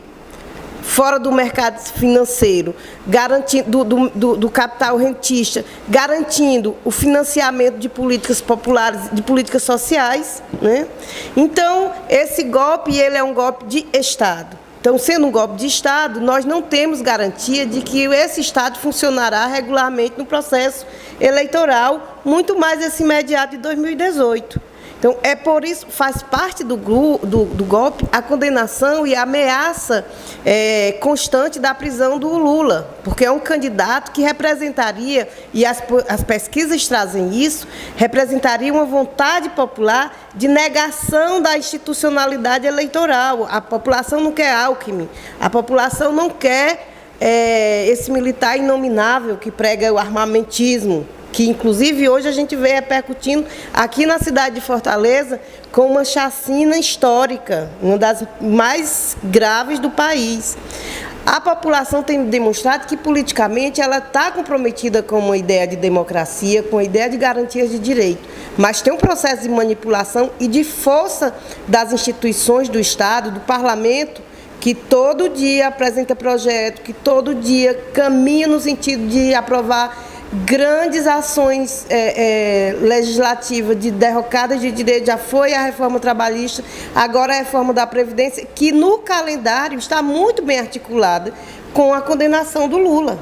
fora do mercado financeiro, garantindo do capital rentista, garantindo o financiamento de políticas populares, de políticas sociais, né? Então, esse golpe, ele é um golpe de Estado. Então, sendo um golpe de Estado, nós não temos garantia de que esse Estado funcionará regularmente no processo eleitoral, muito mais esse imediato de 2018. Então, é por isso, faz parte do golpe a condenação e a ameaça constante da prisão do Lula, porque é um candidato que representaria, e as pesquisas trazem isso, representaria uma vontade popular de negação da institucionalidade eleitoral. A população não quer Alckmin, a população não quer esse militar inominável que prega o armamentismo, que, inclusive, hoje a gente vê repercutindo aqui na cidade de Fortaleza com uma chacina histórica, uma das mais graves do país. A população tem demonstrado que, politicamente, ela está comprometida com uma ideia de democracia, com a ideia de garantias de direito, mas tem um processo de manipulação e de força das instituições do Estado, do Parlamento, que todo dia apresenta projeto, que todo dia caminha no sentido de aprovar grandes ações legislativas de derrocadas de direito. Já foi a reforma trabalhista, agora a reforma da Previdência, que no calendário está muito bem articulada com a condenação do Lula.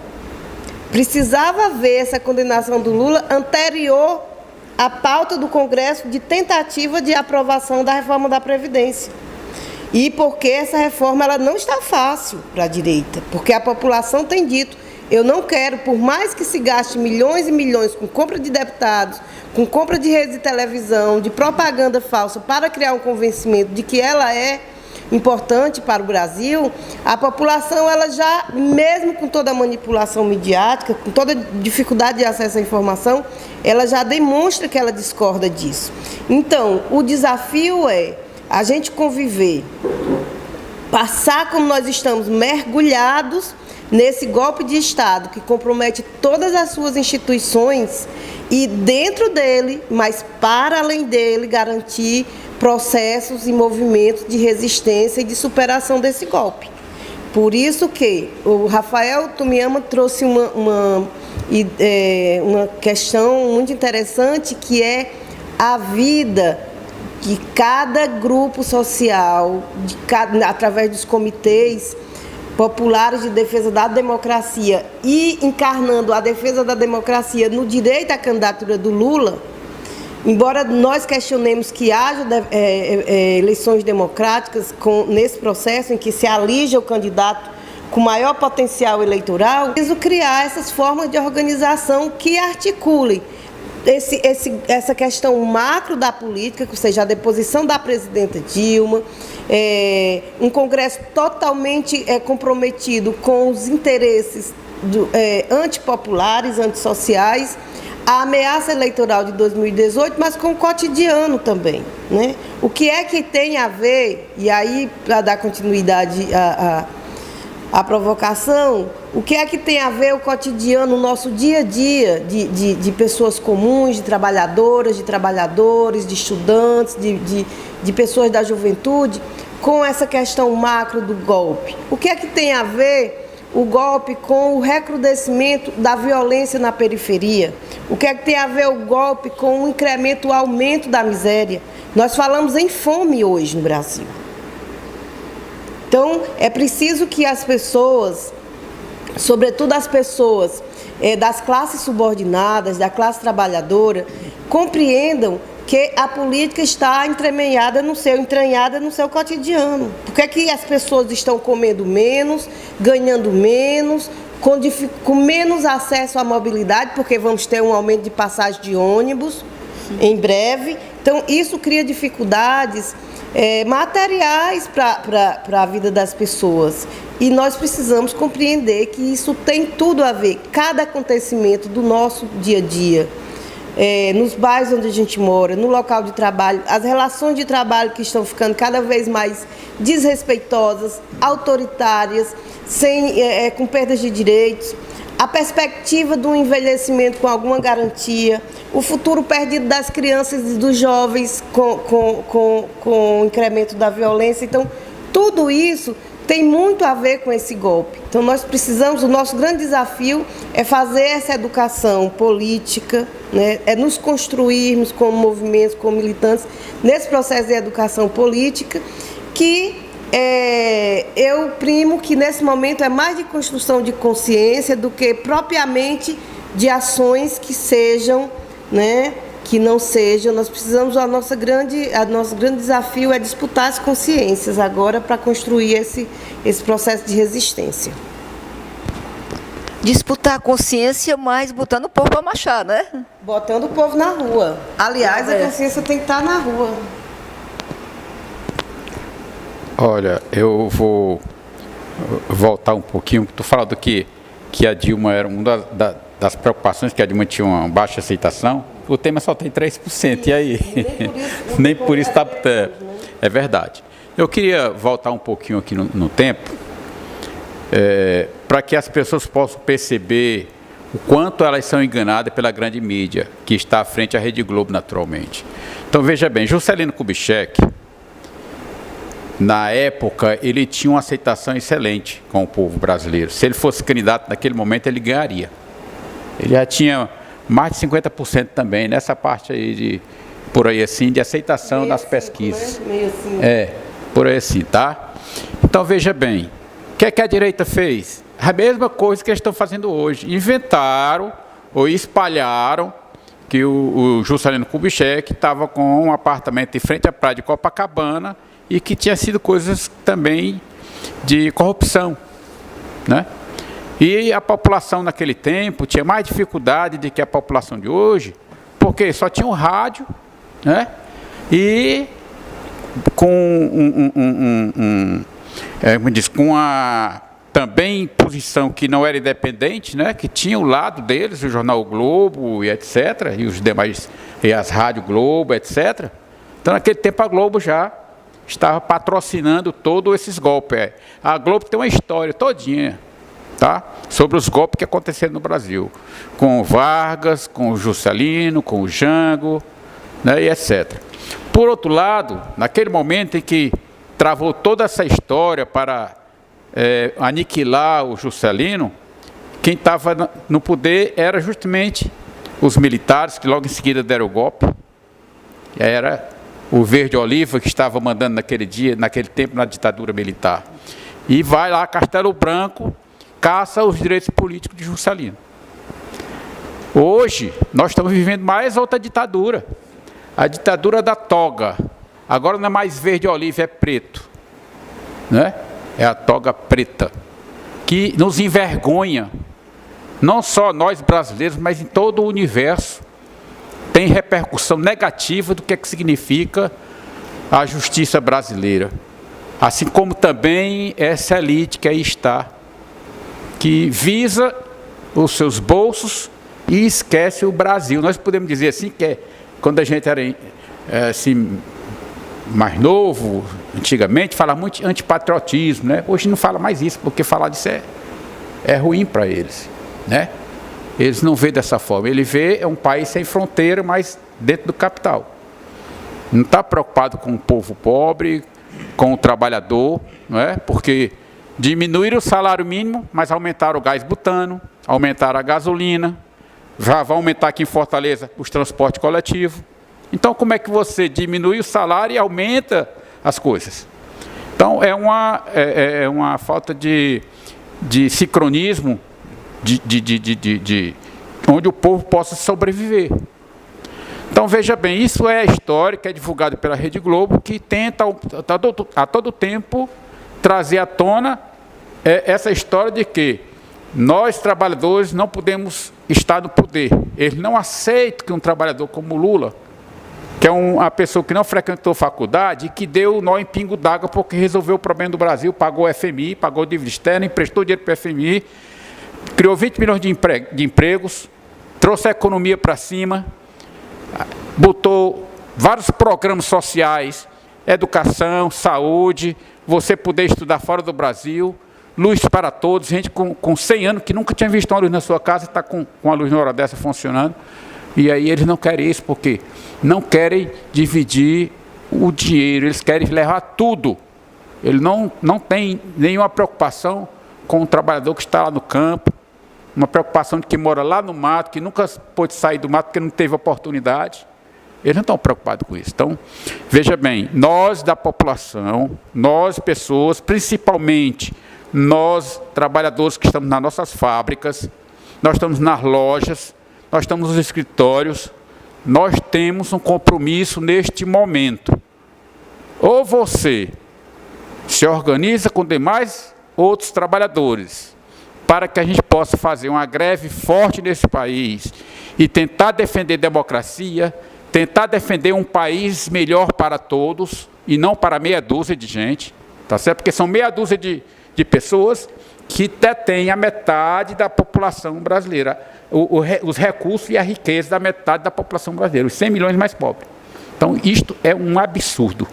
Precisava haver essa condenação do Lula anterior à pauta do Congresso de tentativa de aprovação da reforma da Previdência. E porque essa reforma ela não está fácil para a direita, porque a população tem dito: eu não quero, por mais que se gaste milhões e milhões com compra de deputados, com compra de redes de televisão, de propaganda falsa, para criar um convencimento de que ela é importante para o Brasil, a população, ela já, mesmo com toda a manipulação midiática, com toda a dificuldade de acesso à informação, ela já demonstra que ela discorda disso. Então, o desafio é a gente conviver, passar como nós estamos mergulhados nesse golpe de Estado que compromete todas as suas instituições e dentro dele, mas para além dele, garantir processos e movimentos de resistência e de superação desse golpe. Por isso que o Rafael Tumiyama trouxe uma questão muito interessante, que é a vida que cada grupo social, através dos comitês populares de defesa da democracia e encarnando a defesa da democracia no direito à candidatura do Lula, embora nós questionemos que haja eleições democráticas nesse processo em que se alija o candidato com maior potencial eleitoral, preciso criar essas formas de organização que articulem essa questão macro da política, ou seja, a deposição da presidenta Dilma, um Congresso totalmente comprometido com os interesses antipopulares, antissociais, a ameaça eleitoral de 2018, mas com o cotidiano também, né? O que é que tem a ver, e aí, para dar continuidade à provocação, o que é que tem a ver o cotidiano, o nosso dia a dia de pessoas comuns, de trabalhadoras, de trabalhadores, de estudantes, de pessoas da juventude, com essa questão macro do golpe? O que é que tem a ver o golpe com o recrudescimento da violência na periferia? O que é que tem a ver o golpe com o incremento, o aumento da miséria? Nós falamos em fome hoje no Brasil. Então, é preciso que as pessoas, sobretudo as pessoas das classes subordinadas, da classe trabalhadora, compreendam que a política está entranhada no seu cotidiano. Por que é que as pessoas estão comendo menos, ganhando menos, com menos acesso à mobilidade, porque vamos ter um aumento de passagem de ônibus em breve. Então, isso cria dificuldades materiais para a vida das pessoas. E nós precisamos compreender que isso tem tudo a ver, cada acontecimento do nosso dia a dia, nos bairros onde a gente mora, no local de trabalho, as relações de trabalho que estão ficando cada vez mais desrespeitosas, autoritárias, com perdas de direitos, a perspectiva do envelhecimento com alguma garantia, o futuro perdido das crianças e dos jovens com o incremento da violência. Então, tudo isso tem muito a ver com esse golpe. Então, nós precisamos, o nosso grande desafio é fazer essa educação política, né? É nos construirmos como movimentos, como militantes, nesse processo de educação política, que eu primo que nesse momento é mais de construção de consciência do que propriamente de ações que sejam, né, que não sejam. Nós precisamos, o nosso grande desafio é disputar as consciências agora para construir esse processo de resistência. Disputar a consciência, mas botando o povo para marchar, né? Botando o povo na rua. Aliás, a consciência tem que estar na rua. Olha, eu vou voltar um pouquinho. Tu falando que a Dilma era uma das preocupações, que a Dilma tinha uma baixa aceitação. O Temer só tem 3%, e aí? Nem por isso está... É verdade. Eu queria voltar um pouquinho aqui no tempo, para que as pessoas possam perceber o quanto elas são enganadas pela grande mídia, que está à frente à Rede Globo, naturalmente. Então, veja bem, Juscelino Kubitschek, na época, ele tinha uma aceitação excelente com o povo brasileiro. Se ele fosse candidato naquele momento, ele ganharia. Ele já tinha mais de 50% também, nessa parte aí por aí assim, de aceitação das pesquisas. Né? Por aí assim, tá? Então, veja bem, o que é que a direita fez? A mesma coisa que eles estão fazendo hoje. Inventaram ou espalharam que o Juscelino Kubitschek estava com um apartamento em frente à praia de Copacabana e que tinha sido coisas também de corrupção, né? E a população naquele tempo tinha mais dificuldade do que a população de hoje, porque só tinha um rádio, né? E com com a também posição que não era independente, né? Que tinha o lado deles, o Jornal Globo e etc., e os demais, e as Rádio Globo, etc. Então, naquele tempo, a Globo já estava patrocinando todos esses golpes. A Globo tem uma história todinha, tá? Sobre os golpes que aconteceram no Brasil, com o Vargas, com o Juscelino, com o Jango, né, e etc. Por outro lado, naquele momento em que travou toda essa história para aniquilar o Juscelino, quem estava no poder era justamente os militares, que logo em seguida deram o golpe. Era o Verde Oliva que estava mandando naquele tempo, na ditadura militar. E vai lá, Castelo Branco, caça os direitos políticos de Juscelino. Hoje, nós estamos vivendo mais outra ditadura. A ditadura da toga. Agora não é mais verde oliva, é preto, né? É a toga preta, que nos envergonha, não só nós brasileiros, mas em todo o universo. Tem repercussão negativa do que significa a justiça brasileira. Assim como também essa elite que aí está, que visa os seus bolsos e esquece o Brasil. Nós podemos dizer assim que quando a gente era assim, mais novo, antigamente, falava muito antipatriotismo, né? Hoje não fala mais isso, porque falar disso é ruim para eles, né? Eles não veem dessa forma. Ele vê um país sem fronteira, mas dentro do capital. Não está preocupado com o povo pobre, com o trabalhador, não é? Porque diminuíram o salário mínimo, mas aumentaram o gás butano, aumentaram a gasolina, já vai aumentar aqui em Fortaleza os transportes coletivos. Então, como é que você diminui o salário e aumenta as coisas? Então, é uma falta de sincronismo, onde o povo possa sobreviver. Então, veja bem, isso é a história que é divulgada pela Rede Globo, que tenta a todo tempo trazer à tona essa história de que nós, trabalhadores, não podemos estar no poder. Eles não aceitam que um trabalhador como Lula, que é uma pessoa que não frequentou faculdade, que deu nó em pingo d'água porque resolveu o problema do Brasil, pagou o FMI, pagou dívida externa, emprestou dinheiro para o FMI, criou 20 milhões de empregos, trouxe a economia para cima, botou vários programas sociais, educação, saúde, você poder estudar fora do Brasil, luz para todos, gente com 100 anos que nunca tinha visto uma luz na sua casa, está com a luz na hora dessa funcionando. E aí eles não querem isso, porque não querem dividir o dinheiro, eles querem levar tudo. Ele não tem nenhuma preocupação com o trabalhador que está lá no campo, uma preocupação de quem mora lá no mato, que nunca pôde sair do mato porque não teve oportunidade. Eles não estão preocupados com isso. Então, veja bem, nós da população, nós pessoas, principalmente nós trabalhadores que estamos nas nossas fábricas, nós estamos nas lojas, nós estamos nos escritórios, nós temos um compromisso neste momento. Ou você se organiza com demais outros trabalhadores, para que a gente possa fazer uma greve forte nesse país e tentar defender democracia, tentar defender um país melhor para todos e não para meia dúzia de gente, tá certo? Porque são meia dúzia de pessoas que detêm a metade da população brasileira, os recursos e a riqueza da metade da população brasileira, os 100 milhões mais pobres. Então, isto é um absurdo,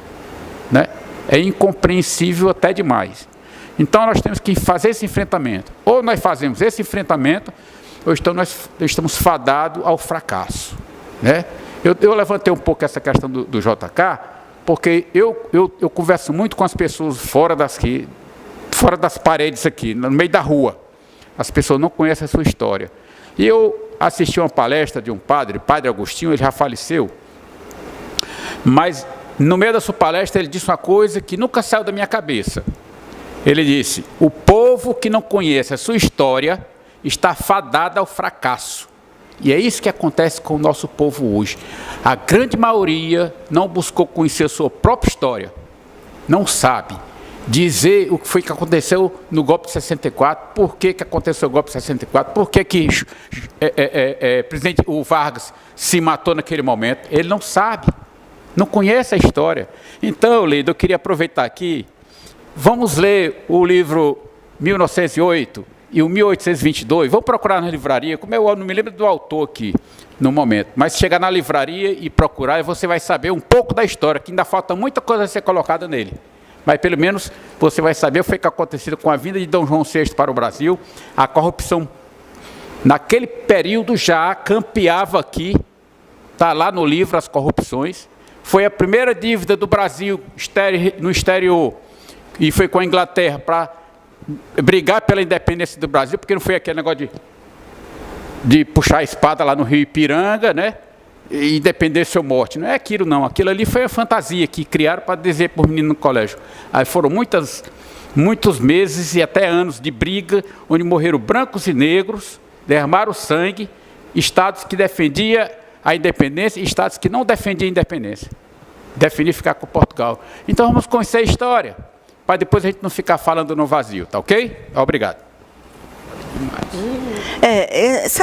né? É incompreensível até demais. Então, nós temos que fazer esse enfrentamento. Ou nós fazemos esse enfrentamento, ou então nós estamos fadados ao fracasso, né? Eu levantei um pouco essa questão do JK, porque eu converso muito com as pessoas fora das paredes aqui, no meio da rua. As pessoas não conhecem a sua história. E eu assisti uma palestra de um padre Agostinho, ele já faleceu, mas no meio da sua palestra ele disse uma coisa que nunca saiu da minha cabeça. Ele disse: o povo que não conhece a sua história está fadado ao fracasso. E é isso que acontece com o nosso povo hoje. A grande maioria não buscou conhecer a sua própria história, não sabe dizer o que foi que aconteceu no golpe de 64, por que aconteceu o golpe de 64, por que presidente o Vargas se matou naquele momento. Ele não sabe, não conhece a história. Então, Leido, eu queria aproveitar aqui, vamos ler o livro 1908 e o 1822, vamos procurar na livraria, como eu não me lembro do autor aqui no momento, mas chegar na livraria e procurar, e você vai saber um pouco da história, que ainda falta muita coisa a ser colocada nele. Mas pelo menos você vai saber o que foi que aconteceu com a vinda de Dom João VI para o Brasil. A corrupção, naquele período já campeava aqui, está lá no livro as corrupções. Foi a primeira dívida do Brasil no exterior, e foi com a Inglaterra para brigar pela independência do Brasil, porque não foi aquele negócio de puxar a espada lá no Rio Ipiranga, né? Independência ou morte. Não é aquilo não, aquilo ali foi a fantasia que criaram para dizer para os meninos no colégio. Aí foram muitos meses e até anos de briga, onde morreram brancos e negros, derramaram sangue, estados que defendiam a independência e estados que não defendiam a independência. Defendiam ficar com Portugal. Então vamos conhecer a história, para depois a gente não ficar falando no vazio, tá ok? Obrigado.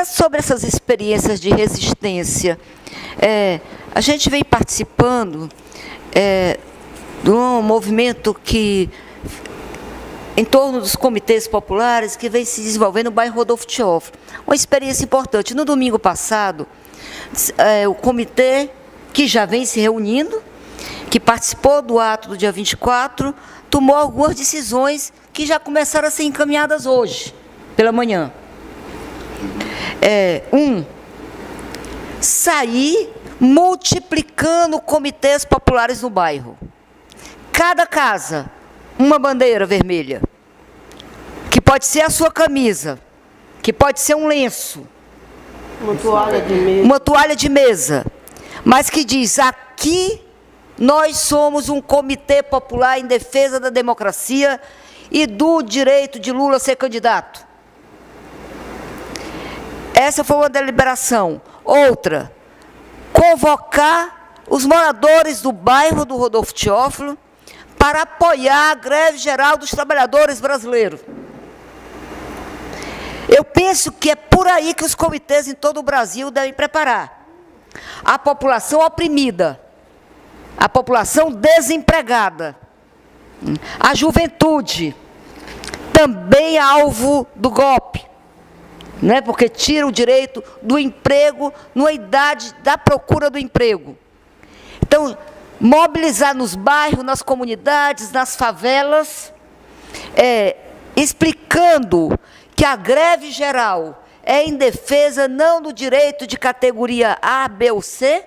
Sobre essas experiências de resistência, a gente vem participando de um movimento que, em torno dos comitês populares, que vem se desenvolvendo no bairro Rodolfo Teófilo. Uma experiência importante. No domingo passado, o comitê, que já vem se reunindo, que participou do ato do dia 24, tomou algumas decisões que já começaram a ser encaminhadas hoje, pela manhã. Sair multiplicando comitês populares no bairro. Cada casa, uma bandeira vermelha. pode ser a sua camisa, que pode ser um lenço, Uma toalha de mesa. uma toalha de mesa, mas que diz: aqui nós somos um comitê popular em defesa da democracia e do direito de Lula ser candidato. Essa foi uma deliberação. Outra, convocar os moradores do bairro do Rodolfo Teófilo para apoiar a greve geral dos trabalhadores brasileiros. Eu penso que é por aí que os comitês em todo o Brasil devem preparar. A população oprimida, a população desempregada, a juventude, também alvo do golpe, né? Porque tira o direito do emprego numa idade da procura do emprego. Então, mobilizar nos bairros, nas comunidades, nas favelas, explicando que a greve geral é em defesa não do direito de categoria A, B ou C,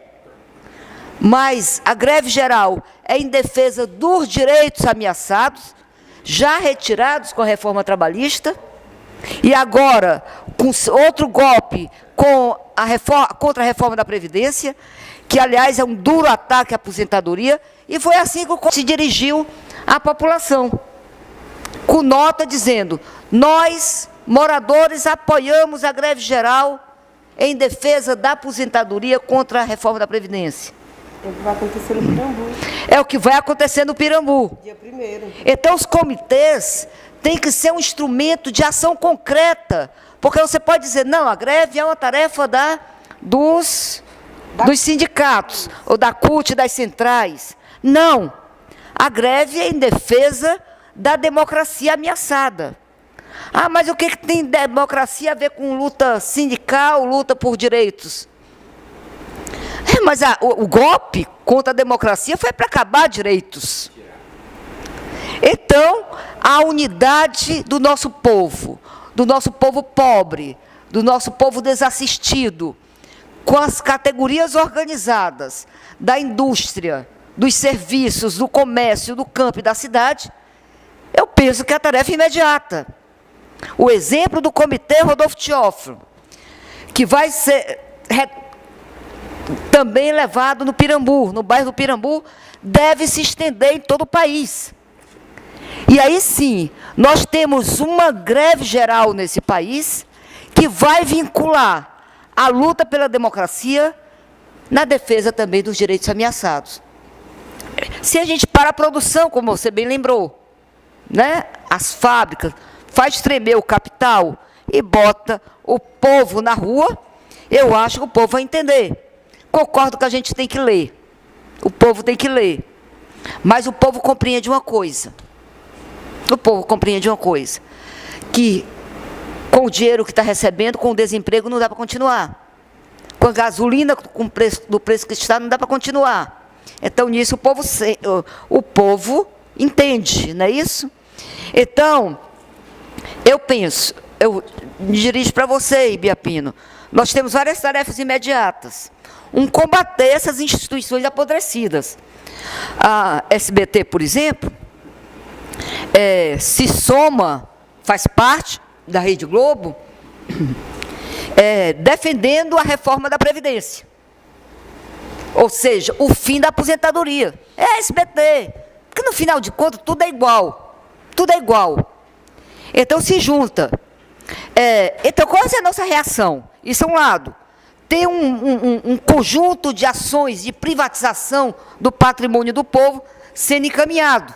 mas a greve geral é em defesa dos direitos ameaçados, já retirados com a reforma trabalhista, e agora com outro golpe contra a reforma da Previdência, que, aliás, é um duro ataque à aposentadoria, e foi assim que o se dirigiu à população, com nota dizendo: nós, moradores, apoiamos a greve geral em defesa da aposentadoria contra a reforma da Previdência. É o que vai acontecer no Pirambu. É o que vai acontecer no Pirambu. Dia 1º. Então, os comitês têm que ser um instrumento de ação concreta, porque você pode dizer: não, a greve é uma tarefa dos sindicatos, ou da CUT, das centrais. Não, a greve é em defesa da democracia ameaçada. Ah, mas o que tem democracia a ver com luta sindical, luta por direitos? Mas o golpe contra a democracia foi para acabar direitos. Então, a unidade do nosso povo pobre, do nosso povo desassistido, com as categorias organizadas da indústria, dos serviços, do comércio, do campo e da cidade, eu penso que é a tarefa imediata. O exemplo do Comitê Rodolfo Teófilo, que vai ser também levado no Pirambu, no bairro do Pirambu, deve se estender em todo o país. E aí sim, nós temos uma greve geral nesse país que vai vincular a luta pela democracia na defesa também dos direitos ameaçados. Se a gente para a produção, como você bem lembrou, né? As fábricas, faz tremer o capital e bota o povo na rua, eu acho que o povo vai entender. Concordo que a gente tem que ler. O povo tem que ler. Mas o povo compreende uma coisa. O povo compreende uma coisa. Que com o dinheiro que está recebendo, com o desemprego, não dá para continuar. Com a gasolina, com do preço que está, não dá para continuar. Então, nisso, o povo entende, não é isso? Então, eu penso, eu me dirijo para você, Ibiapino, nós temos várias tarefas imediatas. Combater essas instituições apodrecidas. A SBT, por exemplo, se soma, faz parte da Rede Globo, defendendo a reforma da Previdência. Ou seja, o fim da aposentadoria. É a SBT. Porque, no final de contas, tudo é igual. Tudo é igual. Então, se junta. Então, qual é a nossa reação? Isso é um lado. Tem um conjunto de ações de privatização do patrimônio do povo sendo encaminhado.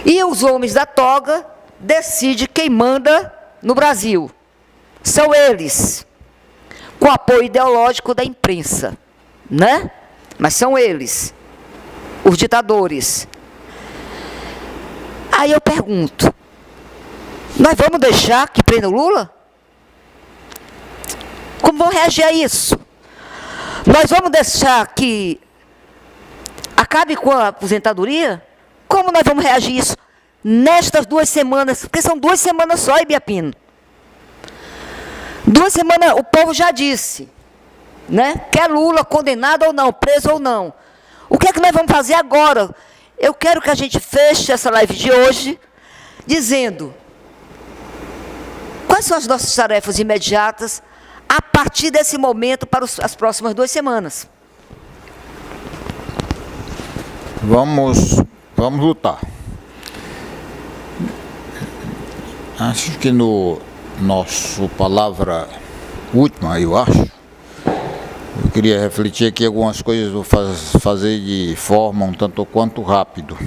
E os homens da toga decidem quem manda no Brasil. São eles, com apoio ideológico da imprensa, né? Mas são eles, os ditadores. Aí eu pergunto, nós vamos deixar que prenda o Lula? Como vão reagir a isso? Nós vamos deixar que acabe com a aposentadoria? Como nós vamos reagir a isso nestas 2 semanas? Porque são 2 semanas só, Ibiapino. 2 semanas, o povo já disse, né? Quer Lula condenado ou não, preso ou não. O que é que nós vamos fazer agora? Eu quero que a gente feche essa live de hoje dizendo Quais são as nossas tarefas imediatas a partir desse momento para as próximas 2 semanas? Vamos lutar. Acho que no nosso palavra última, eu queria refletir aqui algumas coisas, vou fazer de forma um tanto quanto rápido.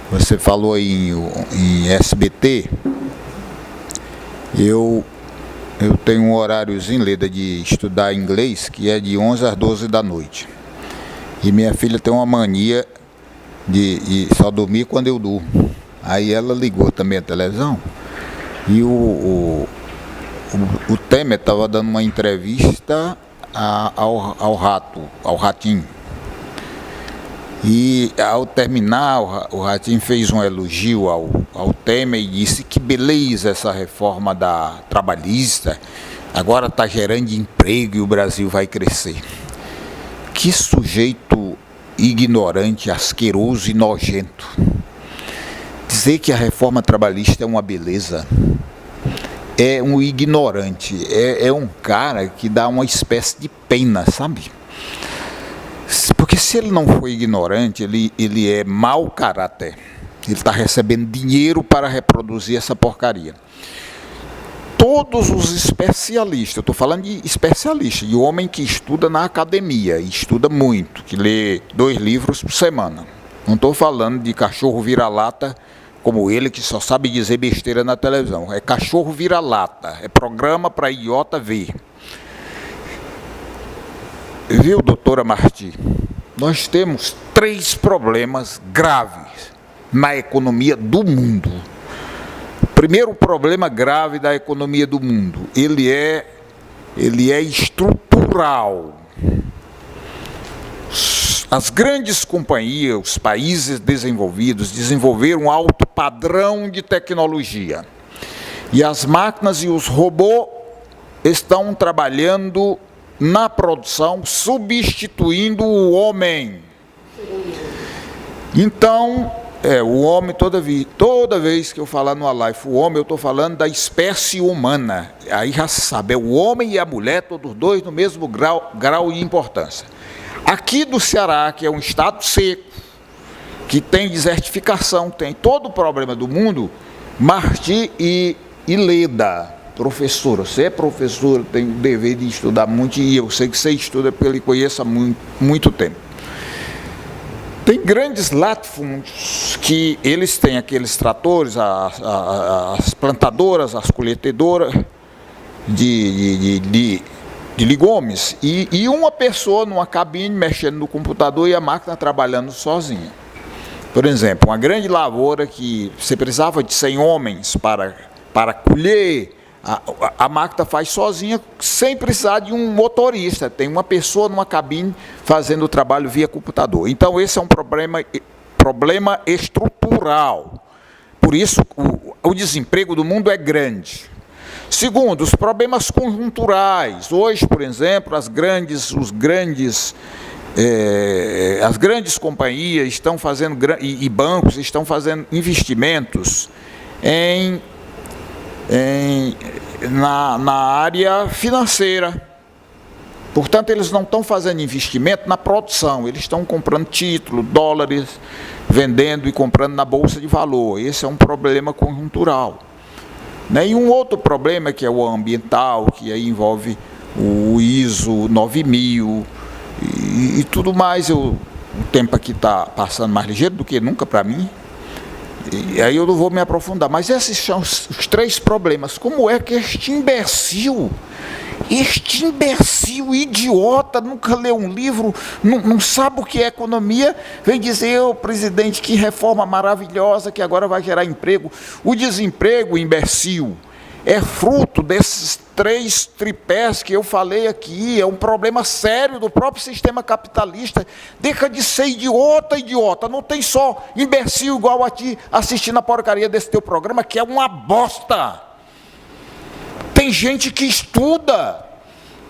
Você falou em SBT, eu tenho um horáriozinho, Leda, de estudar inglês, que é de 11 às 12 da noite. E minha filha tem uma mania de só dormir quando eu durmo. Aí ela ligou também a televisão e o Temer estava dando uma entrevista ao Ratinho. E ao terminar, o Ratinho fez um elogio ao Temer e disse que beleza essa reforma da trabalhista, agora está gerando emprego e o Brasil vai crescer. Que sujeito ignorante, asqueroso e nojento. Dizer que a reforma trabalhista é uma beleza é um ignorante, é um cara que dá uma espécie de pena, sabe? Porque se ele não for ignorante, ele é mau caráter. Ele está recebendo dinheiro para reproduzir essa porcaria. Todos os especialistas, eu estou falando de especialista, de homem que estuda na academia, estuda muito, que lê 2 livros por semana. Não estou falando de cachorro vira-lata como ele, que só sabe dizer besteira na televisão. É cachorro vira-lata, é programa para idiota ver. Viu, doutora Marti? Nós temos 3 problemas graves na economia do mundo. Primeiro problema grave da economia do mundo, ele é estrutural. As grandes companhias, os países desenvolvidos, desenvolveram um alto padrão de tecnologia. E as máquinas e os robôs estão trabalhando na produção, substituindo o homem. Então, o homem, toda vez que eu falar numa live, o homem, eu estou falando da espécie humana. Aí já se sabe, é o homem e a mulher, todos dois no mesmo grau de importância. Aqui do Ceará, que é um estado seco, que tem desertificação, tem todo o problema do mundo, Marti e Leda, professora, você é professora, tem o dever de estudar muito, e eu sei que você estuda porque ele conhece há muito tempo. Tem grandes latifúndios que eles têm aqueles tratores, as plantadoras, as colhetedoras de legumes, e uma pessoa numa cabine mexendo no computador e a máquina trabalhando sozinha. Por exemplo, uma grande lavoura que você precisava de 100 homens para colher, a máquina faz sozinha, sem precisar de um motorista. Tem uma pessoa numa cabine fazendo o trabalho via computador. Então, esse é um problema estrutural. Por isso, o desemprego do mundo é grande. Segundo, os problemas conjunturais. Hoje, por exemplo, as grandes companhias estão fazendo, e bancos estão fazendo investimentos na área financeira. Portanto, eles não estão fazendo investimento na produção, eles estão comprando títulos, dólares, vendendo e comprando na bolsa de valor. Esse é um problema conjuntural. E um outro problema, que é o ambiental, que aí envolve o ISO 9000 e tudo mais. O tempo aqui está passando mais ligeiro do que nunca para mim. E aí eu não vou me aprofundar, mas esses são os 3 problemas. Como é que este imbecil idiota, nunca leu um livro, não sabe o que é economia, vem dizer, presidente, que reforma maravilhosa, que agora vai gerar emprego. O desemprego, imbecil, é fruto desses 3 tripés que eu falei aqui, é um problema sério do próprio sistema capitalista. Deixa de ser idiota, não tem só imbecil igual a ti assistindo a porcaria desse teu programa, que é uma bosta. Tem gente que estuda,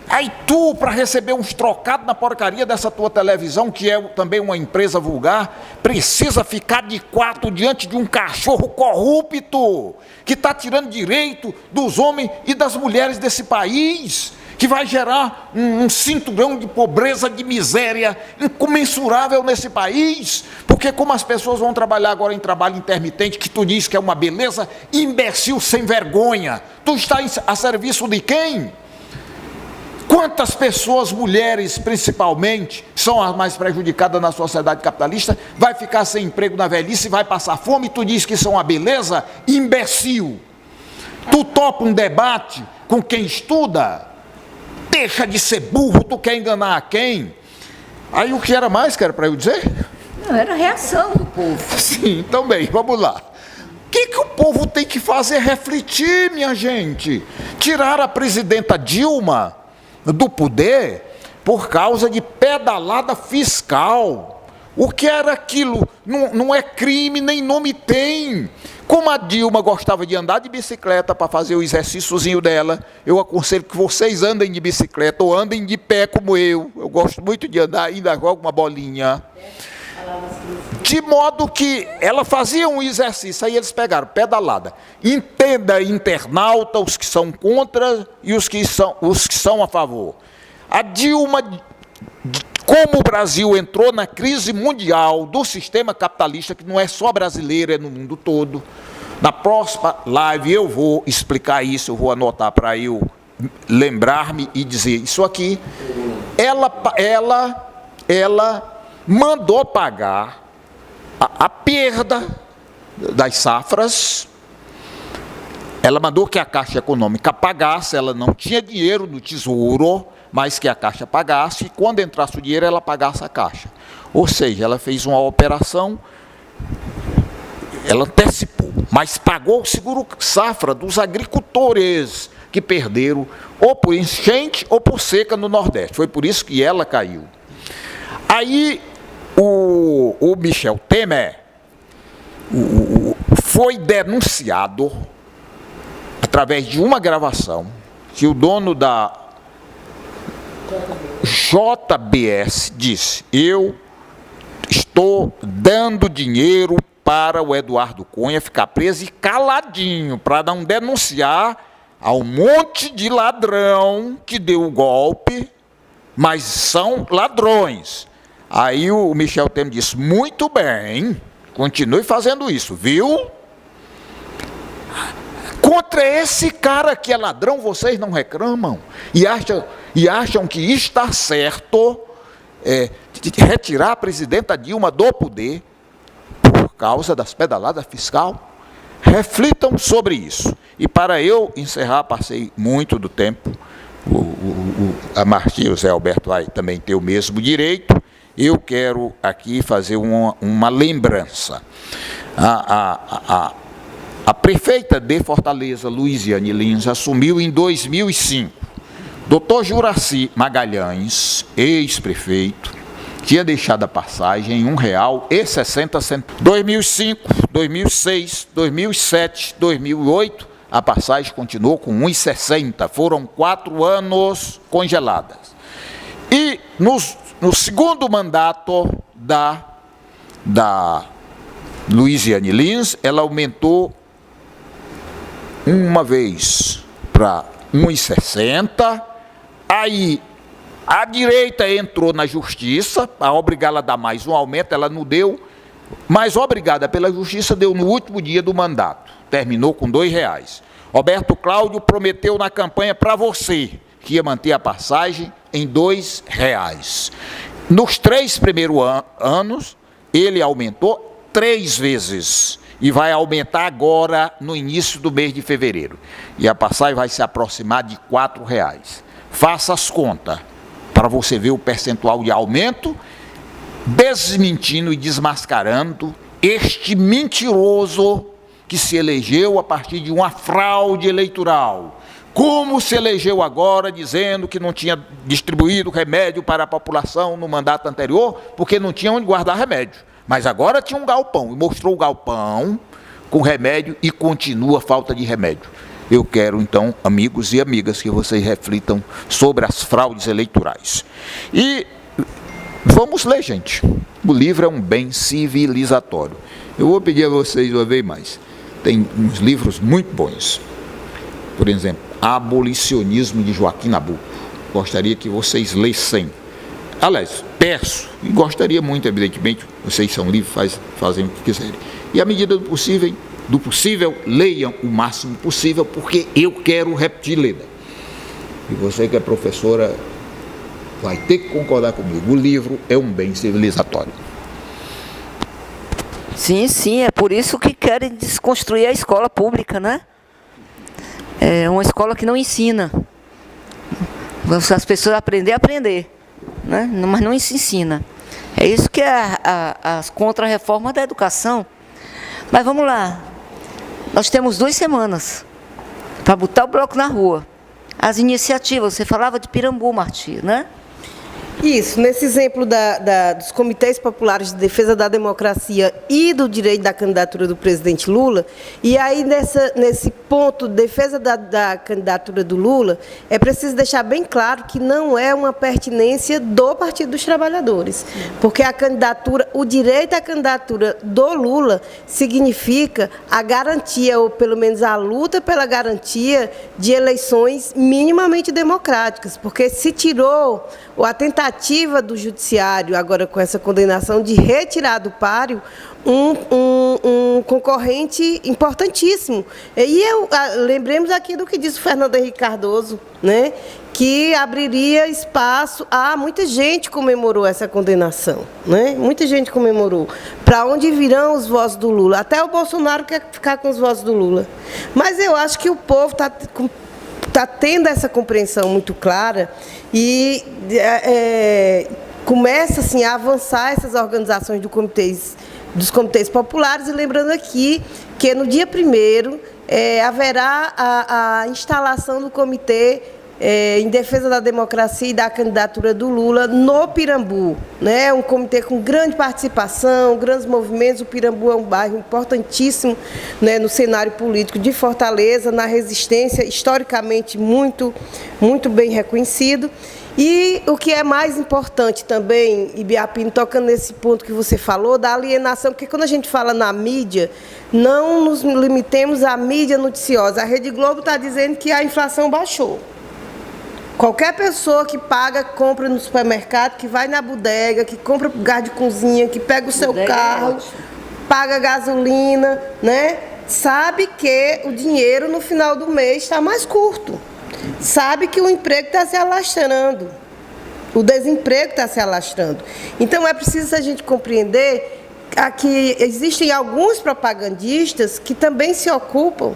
Aí tu, para receber uns trocados na porcaria dessa tua televisão, que é também uma empresa vulgar, precisa ficar de quatro diante de um cachorro corrupto, que está tirando direito dos homens e das mulheres desse país, que vai gerar um cinturão de pobreza, de miséria incomensurável nesse país, porque como as pessoas vão trabalhar agora em trabalho intermitente, que tu diz que é uma beleza, imbecil sem vergonha, tu está a serviço de quem? Quantas pessoas, mulheres principalmente, são as mais prejudicadas na sociedade capitalista, vai ficar sem emprego na velhice, vai passar fome, e tu diz que isso é uma beleza? Imbecil! Tu topa um debate com quem estuda? Deixa de ser burro, tu quer enganar a quem? Aí o que era mais que era para eu dizer? Não, era a reação do povo. Sim, então bem, vamos lá. O que o povo tem que fazer? Refletir, minha gente. Tirar a presidenta Dilma do poder por causa de pedalada fiscal. O que era aquilo? Não é crime, nem nome tem. Como a Dilma gostava de andar de bicicleta para fazer o exercíciozinho dela, eu aconselho que vocês andem de bicicleta ou andem de pé como eu. Eu gosto muito de andar, ainda jogo uma bolinha. De modo que ela fazia um exercício, aí eles pegaram pedalada. Entenda, internauta, os que são contra e os que são a favor. A Dilma, como o Brasil entrou na crise mundial do sistema capitalista, que não é só brasileiro, é no mundo todo, na próxima live eu vou explicar isso, eu vou anotar para eu lembrar-me e dizer isso aqui. Ela mandou pagar a perda das safras, ela mandou que a Caixa Econômica pagasse, ela não tinha dinheiro no tesouro, mas que a Caixa pagasse, e quando entrasse o dinheiro, ela pagasse a Caixa. Ou seja, ela fez uma operação, ela antecipou, mas pagou o seguro safra dos agricultores que perderam ou por enchente ou por seca no Nordeste. Foi por isso que ela caiu. Aí o Michel Temer foi denunciado através de uma gravação que o dono da JBS disse: eu estou dando dinheiro para o Eduardo Cunha ficar preso e caladinho, para não denunciar ao monte de ladrão que deu o golpe, mas são ladrões. Aí o Michel Temer disse: muito bem, continue fazendo isso, viu? Contra esse cara que é ladrão, vocês não reclamam e acham que está certo retirar a presidenta Dilma do poder por causa das pedaladas fiscal? Reflitam sobre isso. E para eu encerrar, passei muito do tempo, a Martim, o Zé Alberto vai também ter o mesmo direito. Eu quero aqui fazer uma lembrança. A prefeita de Fortaleza, Luiziane Lins, assumiu em 2005. Dr. Juraci Magalhães, ex-prefeito, tinha deixado a passagem em R$1,60. 2005, 2006, 2007, 2008, a passagem continuou com R$1,60. Foram 4 anos congeladas. E no segundo mandato da Luiziane Lins, ela aumentou uma vez para R$1,60. Aí a direita entrou na justiça para obrigá-la a dar mais um aumento, ela não deu, mas obrigada pela justiça deu no último dia do mandato, terminou com R$2. Roberto Cláudio prometeu na campanha para você que ia manter a passagem em R$2. Nos 3 primeiros anos, ele aumentou 3 vezes e vai aumentar agora no início do mês de fevereiro. E a passagem vai se aproximar de R$4. Faça as contas para você ver o percentual de aumento, desmentindo e desmascarando este mentiroso que se elegeu a partir de uma fraude eleitoral. Como se elegeu agora dizendo que não tinha distribuído remédio para a população no mandato anterior, porque não tinha onde guardar remédio. Mas agora tinha um galpão, e mostrou o galpão com remédio e continua a falta de remédio. Eu quero, então, amigos e amigas, que vocês reflitam sobre as fraudes eleitorais. E vamos ler, gente. O livro é um bem civilizatório. Eu vou pedir a vocês uma vez mais. Tem uns livros muito bons. Por exemplo, Abolicionismo, de Joaquim Nabuco. Gostaria que vocês lessem. Aliás, peço, e gostaria muito, evidentemente, vocês são livres, fazem o que quiserem. E à medida do possível, leiam o máximo possível, porque eu quero repetir leda. E você que é professora vai ter que concordar comigo. O livro é um bem civilizatório. Sim, sim, é por isso que querem desconstruir a escola pública, né? É uma escola que não ensina. As pessoas aprender, né? Mas não se ensina. É isso que é a contra-reforma da educação. Mas vamos lá. Nós temos 2 semanas para botar o bloco na rua. As iniciativas, você falava de Pirambu, Marti, né? Isso, nesse exemplo dos comitês populares de defesa da democracia e do direito da candidatura do presidente Lula, e aí nesse ponto, defesa da candidatura do Lula, é preciso deixar bem claro que não é uma pertinência do Partido dos Trabalhadores, porque a candidatura, o direito à candidatura do Lula significa a garantia, ou pelo menos a luta pela garantia de eleições minimamente democráticas, porque se tirou a tentativa do judiciário, agora com essa condenação, de retirar do páreo um concorrente importantíssimo. E lembremos aqui do que disse o Fernando Henrique Cardoso, né, que abriria espaço a muita gente comemorou essa condenação, né? Muita gente comemorou. Para onde virão os votos do Lula? Até o Bolsonaro quer ficar com os votos do Lula. Mas eu acho que o povo está tendo essa compreensão muito clara e começa assim, a avançar essas organizações dos comitês populares, e lembrando aqui que no dia 1º haverá a instalação do comitê em defesa da democracia e da candidatura do Lula no Pirambu, né? Um comitê com grande participação, grandes movimentos. O Pirambu é um bairro importantíssimo, né, no cenário político de Fortaleza, na resistência, historicamente muito bem reconhecido. E o que é mais importante também, Ibiapino, tocando nesse ponto que você falou, da alienação, porque quando a gente fala na mídia, não nos limitemos à mídia noticiosa. A Rede Globo está dizendo que a inflação baixou. Qualquer pessoa que compra no supermercado, que vai na bodega, que compra gás de cozinha, que pega o seu carro, paga gasolina, né, sabe que o dinheiro no final do mês está mais curto. Sabe que o emprego está se alastrando, o desemprego está se alastrando. Então, é preciso a gente compreender que existem alguns propagandistas que também se ocupam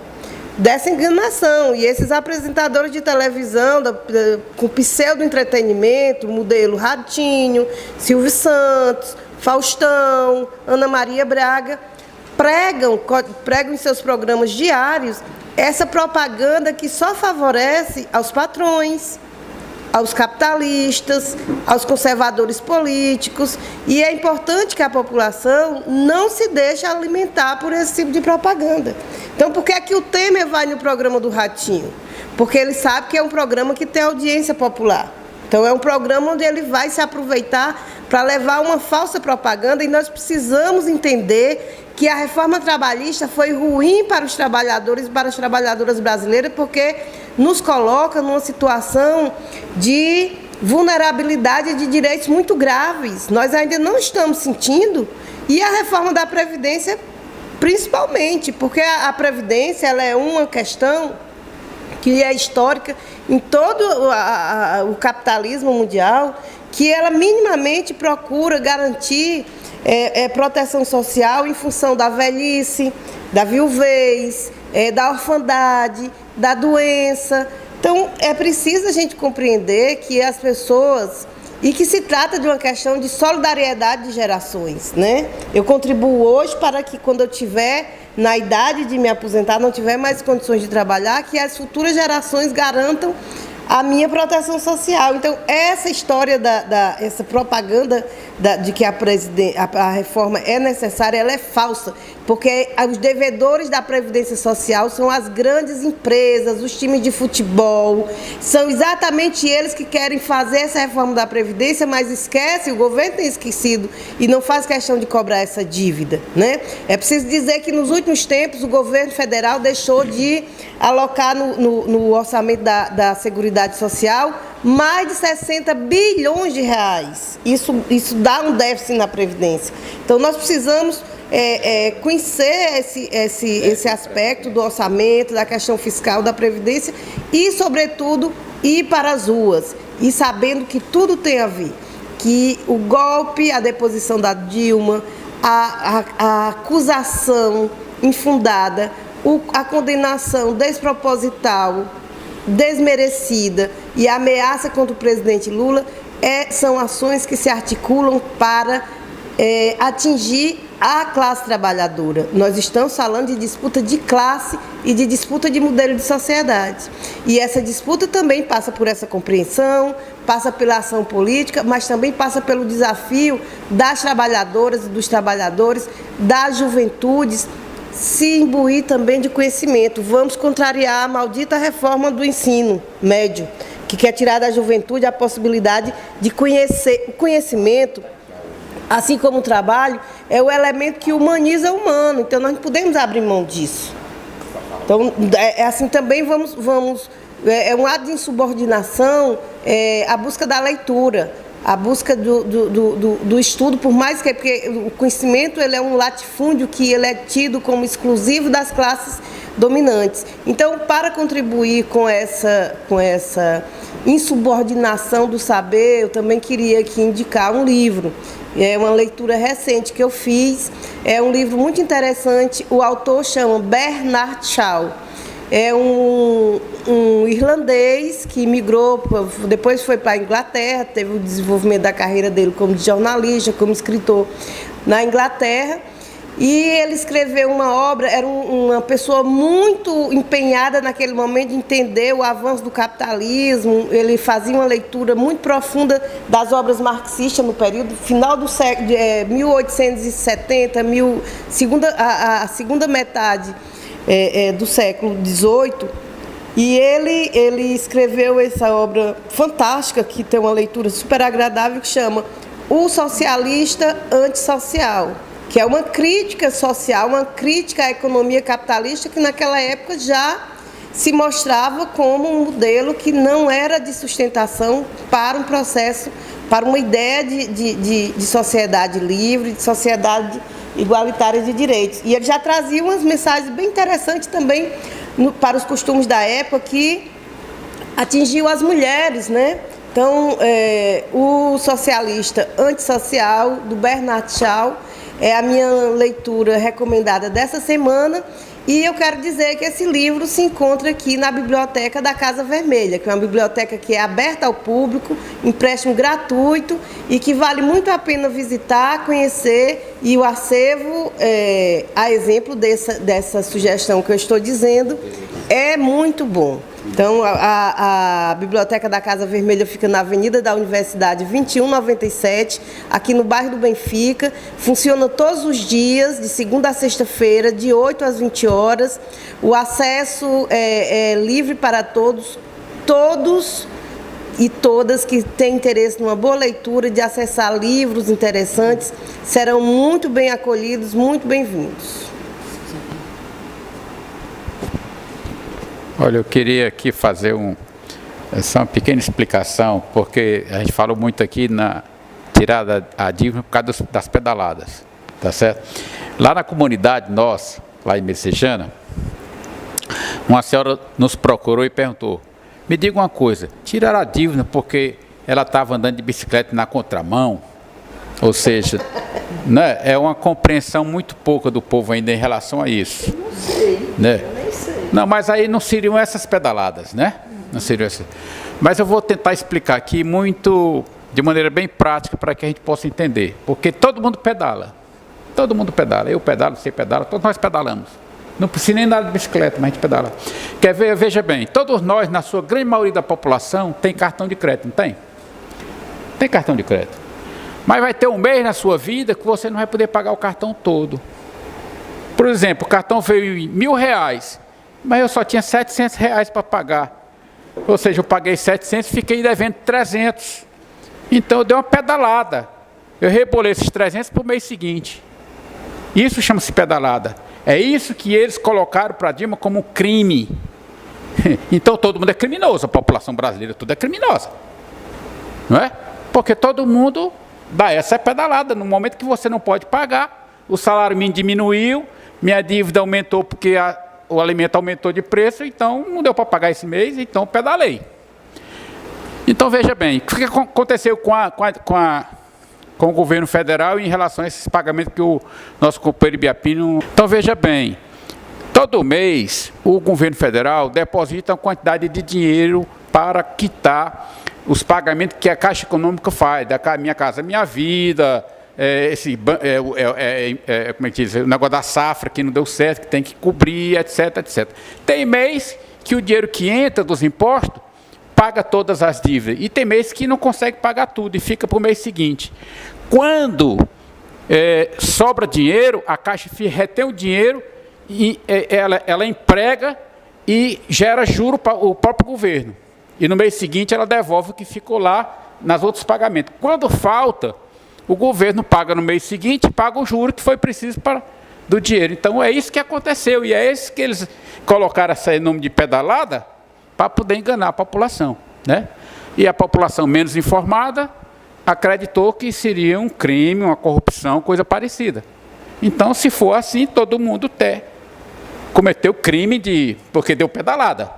dessa enganação. E esses apresentadores de televisão, com pseudo-entretenimento, modelo Ratinho, Silvio Santos, Faustão, Ana Maria Braga, pregam em seus programas diários essa propaganda que só favorece aos patrões, aos capitalistas, aos conservadores políticos. E é importante que a população não se deixe alimentar por esse tipo de propaganda. Então, por que é que o Temer vai no programa do Ratinho? Porque ele sabe que é um programa que tem audiência popular. Então, é um programa onde ele vai se aproveitar para levar uma falsa propaganda, e nós precisamos entender que a reforma trabalhista foi ruim para os trabalhadores e para as trabalhadoras brasileiras, porque nos coloca numa situação de vulnerabilidade de direitos muito graves. Nós ainda não estamos sentindo, e a reforma da Previdência principalmente, porque a Previdência ela é uma questão que é histórica em todo o capitalismo mundial, que ela minimamente procura garantir proteção social em função da velhice, da viuvez, da orfandade, da doença. Então, é preciso a gente compreender que as pessoas, e que se trata de uma questão de solidariedade de gerações, né? Eu contribuo hoje para que, quando eu tiver na idade de me aposentar, não tiver mais condições de trabalhar, que as futuras gerações garantam a minha proteção social. Então, essa história essa propaganda de que a reforma é necessária, ela é falsa, porque os devedores da Previdência Social são as grandes empresas, os times de futebol, são exatamente eles que querem fazer essa reforma da Previdência, mas esquece, o governo tem esquecido e não faz questão de cobrar essa dívida, né? É preciso dizer que nos últimos tempos o governo federal deixou de alocar no orçamento da Seguridade Social mais de 60 bilhões de reais. Isso dá um déficit na Previdência. Então, nós precisamos conhecer esse aspecto do orçamento, da questão fiscal, da Previdência e, sobretudo, ir para as ruas e sabendo que tudo tem a ver. Que o golpe, a deposição da Dilma, a acusação infundada, a condenação desproposital, desmerecida e a ameaça contra o presidente Lula são ações que se articulam para atingir a classe trabalhadora. Nós estamos falando de disputa de classe e de disputa de modelo de sociedade. E essa disputa também passa por essa compreensão, passa pela ação política, mas também passa pelo desafio das trabalhadoras e dos trabalhadores, das juventudes, se imbuir também de conhecimento. Vamos contrariar a maldita reforma do ensino médio, que quer tirar da juventude a possibilidade de conhecer. O conhecimento, assim como o trabalho, é o elemento que humaniza o humano, então nós não podemos abrir mão disso. Então, assim também é um ato de insubordinação, a busca da leitura, a busca do estudo, por mais que... Porque o conhecimento ele é um latifúndio que ele é tido como exclusivo das classes dominantes. Então, para contribuir com essa insubordinação do saber, eu também queria aqui indicar um livro. É uma leitura recente que eu fiz, é um livro muito interessante, o autor chama Bernard Shaw. É um irlandês que migrou, depois foi para a Inglaterra, teve o desenvolvimento da carreira dele como jornalista, como escritor na Inglaterra. E ele escreveu uma obra, era uma pessoa muito empenhada naquele momento de entender o avanço do capitalismo. Ele fazia uma leitura muito profunda das obras marxistas no período final do século de 1870, a segunda metade do século XVIII. E ele escreveu essa obra fantástica, que tem uma leitura super agradável, que chama O Socialista Antissocial, que é uma crítica social, uma crítica à economia capitalista que naquela época já se mostrava como um modelo que não era de sustentação para um processo, para uma ideia de sociedade livre, de sociedade igualitária de direitos. E ele já trazia umas mensagens bem interessantes também para os costumes da época, que atingiu as mulheres, né? Então, o Socialista Antissocial, do Bernard Shaw, é a minha leitura recomendada dessa semana. E eu quero dizer que esse livro se encontra aqui na Biblioteca da Casa Vermelha, que é uma biblioteca que é aberta ao público, empréstimo gratuito e que vale muito a pena visitar, conhecer. E o acervo, a exemplo dessa sugestão que eu estou dizendo, é muito bom. Então, a Biblioteca da Casa Vermelha fica na Avenida da Universidade 2197, aqui no bairro do Benfica. Funciona todos os dias, de segunda a sexta-feira, de 8 às 20 horas. O acesso é livre para todos e todas que têm interesse numa boa leitura, de acessar livros interessantes, serão muito bem acolhidos, muito bem-vindos. Olha, eu queria aqui fazer uma pequena explicação, porque a gente falou muito aqui na tirada a dívida por causa das pedaladas, tá certo? Lá na comunidade nossa, lá em Messejana, uma senhora nos procurou e perguntou: me diga uma coisa, tiraram a dívida porque ela estava andando de bicicleta na contramão? Ou seja, né, é uma compreensão muito pouca do povo ainda em relação a isso. Não sei, né? Eu nem sei. Não, mas aí não seriam essas pedaladas, né? Não seriam essas. Mas eu vou tentar explicar aqui de maneira bem prática para que a gente possa entender. Porque todo mundo pedala. Todo mundo pedala. Eu pedalo, você pedala, todos nós pedalamos. Não precisa nem nada de bicicleta, mas a gente pedala. Quer ver? Veja bem, todos nós, na sua grande maioria da população, tem cartão de crédito, não tem? Tem cartão de crédito. Mas vai ter um mês na sua vida que você não vai poder pagar o cartão todo. Por exemplo, o cartão veio em R$1.000, mas eu só tinha R$700 para pagar. Ou seja, eu paguei 700 e fiquei devendo 300. Então eu dei uma pedalada. Eu rebolei esses 300 para o mês seguinte. Isso chama-se pedalada. É isso que eles colocaram para Dilma como crime. Então todo mundo é criminoso, a população brasileira toda é criminosa. Não é? Porque todo mundo dá essa pedalada. No momento que você não pode pagar, o salário mínimo diminuiu, minha dívida aumentou porque o alimento aumentou de preço, então não deu para pagar esse mês, então pedalei. Então veja bem, o que aconteceu com o governo federal em relação a esses pagamentos que o nosso companheiro Ibiapino... Então veja bem, todo mês o governo federal deposita uma quantidade de dinheiro para quitar os pagamentos que a Caixa Econômica faz, da Minha Casa Minha Vida, como é que diz, o negócio da safra que não deu certo, que tem que cobrir, etc, etc. Tem mês que o dinheiro que entra dos impostos paga todas as dívidas, e tem mês que não consegue pagar tudo e fica para o mês seguinte. Quando sobra dinheiro, a Caixa retém o dinheiro e ela emprega e gera juro para o próprio governo. E no mês seguinte ela devolve o que ficou lá nas outros pagamentos. Quando falta, o governo paga no mês seguinte e paga o juro que foi preciso do dinheiro. Então é isso que aconteceu, e é isso que eles colocaram esse nome de pedalada para poder enganar a população, né? E a população menos informada acreditou que seria um crime, uma corrupção, coisa parecida. Então, se for assim, todo mundo cometeu crime porque deu pedalada,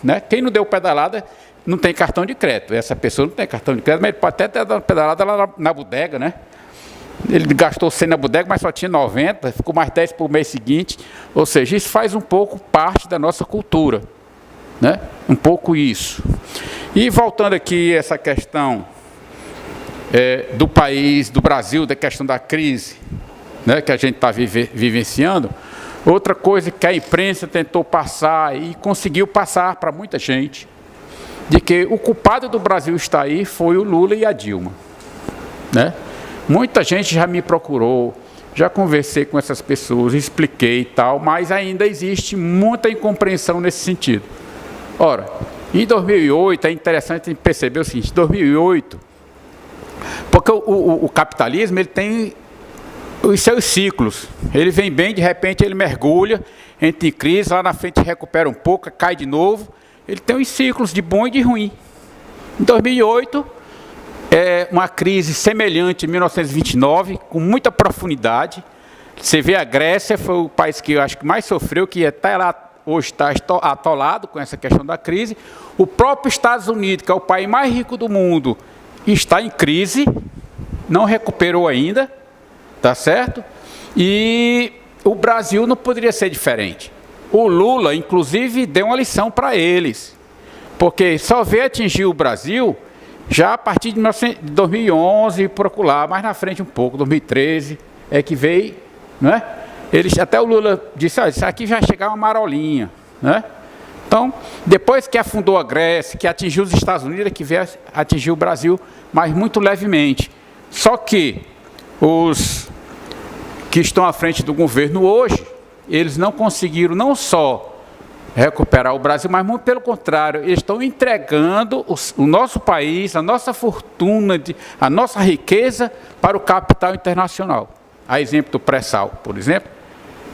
né? Quem não deu pedalada não tem cartão de crédito. Essa pessoa não tem cartão de crédito, mas ele pode até ter dado pedalada lá na bodega, né? Ele gastou 100 na bodega, mas só tinha 90, ficou mais 10 para o mês seguinte. Ou seja, isso faz um pouco parte da nossa cultura, né? Um pouco isso. E voltando aqui essa questão do país, do Brasil, da questão da crise, né, que a gente está vivenciando, outra coisa que a imprensa tentou passar e conseguiu passar para muita gente, de que o culpado do Brasil está aí foi o Lula e a Dilma, né? Muita gente já me procurou, já conversei com essas pessoas, expliquei e tal, mas ainda existe muita incompreensão nesse sentido. Ora, em 2008, é interessante perceber o seguinte, 2008, porque o capitalismo ele tem os seus ciclos, ele vem bem, de repente ele mergulha, entra em crise, lá na frente recupera um pouco, cai de novo, ele tem os ciclos de bom e de ruim. Em 2008, uma crise semelhante a 1929, com muita profundidade. Você vê a Grécia, foi o país que eu acho que mais sofreu, que até lá hoje está atolado com essa questão da crise. O próprio Estados Unidos, que é o país mais rico do mundo, está em crise, não recuperou ainda, tá certo? E o Brasil não poderia ser diferente. O Lula, inclusive, deu uma lição para eles, porque só veio atingir o Brasil já a partir de 2011, procurar mais na frente um pouco, 2013, é que veio, né? Até o Lula disse, isso aqui vai chegar uma marolinha, né? Então, depois que afundou a Grécia, que atingiu os Estados Unidos, é que veio atingir o Brasil, mas muito levemente. Só que os que estão à frente do governo hoje, eles não conseguiram não só recuperar o Brasil, mas muito pelo contrário, eles estão entregando o nosso país, a nossa fortuna, a nossa riqueza para o capital internacional. A exemplo do pré-sal, por exemplo,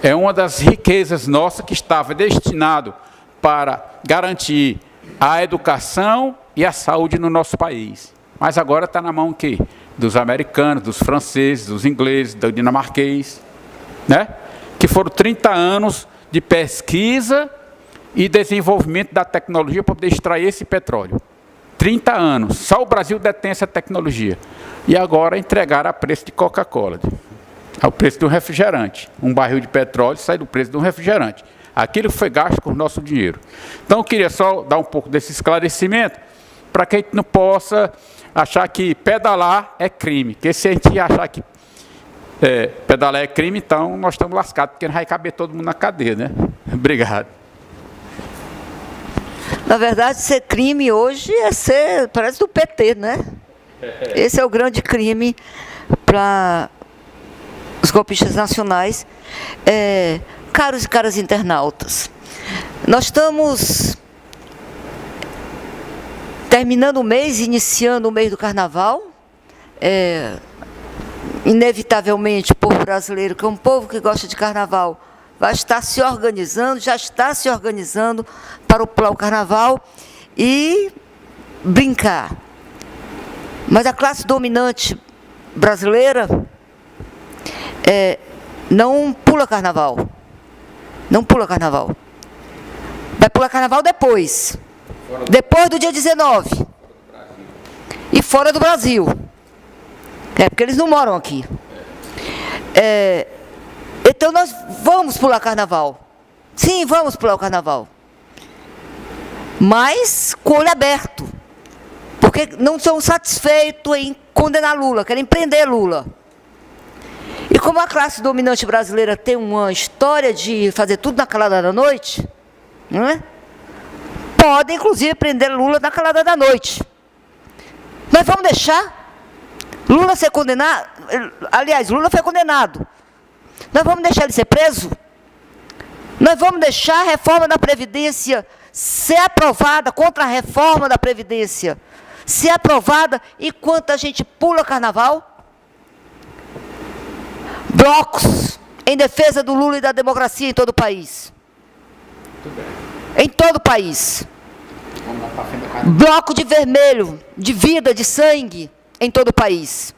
é uma das riquezas nossas que estava destinado para garantir a educação e a saúde no nosso país. Mas agora está na mão o quê? Dos americanos, dos franceses, dos ingleses, do dinamarquês, né? Que foram 30 anos de pesquisa e desenvolvimento da tecnologia para poder extrair esse petróleo. 30 anos, só o Brasil detém essa tecnologia. E agora entregaram a preço de Coca-Cola, ao preço de um refrigerante. Um barril de petróleo sai do preço de um refrigerante. Aquilo foi gasto com o nosso dinheiro. Então eu queria só dar um pouco desse esclarecimento, para que a gente não possa achar que pedalar é crime. Porque se a gente achar que pedalar é crime, então nós estamos lascados, porque não vai caber todo mundo na cadeia, né? Obrigado. Na verdade, ser crime hoje parece do PT, né? Esse é o grande crime para os golpistas nacionais. Caros e caras internautas, nós estamos terminando o mês, iniciando o mês do Carnaval. Inevitavelmente, o povo brasileiro, que é um povo que gosta de Carnaval, vai estar se organizando, já está se organizando para pular o Carnaval e brincar. Mas a classe dominante brasileira não pula Carnaval. Não pula Carnaval. Vai pular Carnaval depois. Depois do dia 19. E fora do Brasil. Porque eles não moram aqui. Então nós vamos pular Carnaval. Sim, vamos pular o Carnaval. Mas com o olho aberto. Porque não são satisfeitos em condenar Lula, querem prender Lula. E como a classe dominante brasileira tem uma história de fazer tudo na calada da noite, não é? Podem, inclusive, prender Lula na calada da noite. Nós vamos deixar Lula ser condenado? Aliás, Lula foi condenado. Nós vamos deixar ele ser preso? Nós vamos deixar a reforma da Previdência ser aprovada, contra a reforma da Previdência ser aprovada enquanto a gente pula Carnaval? Blocos em defesa do Lula e da democracia em todo o país. Em todo o país. Bloco de vermelho, de vida, de sangue, em todo o país.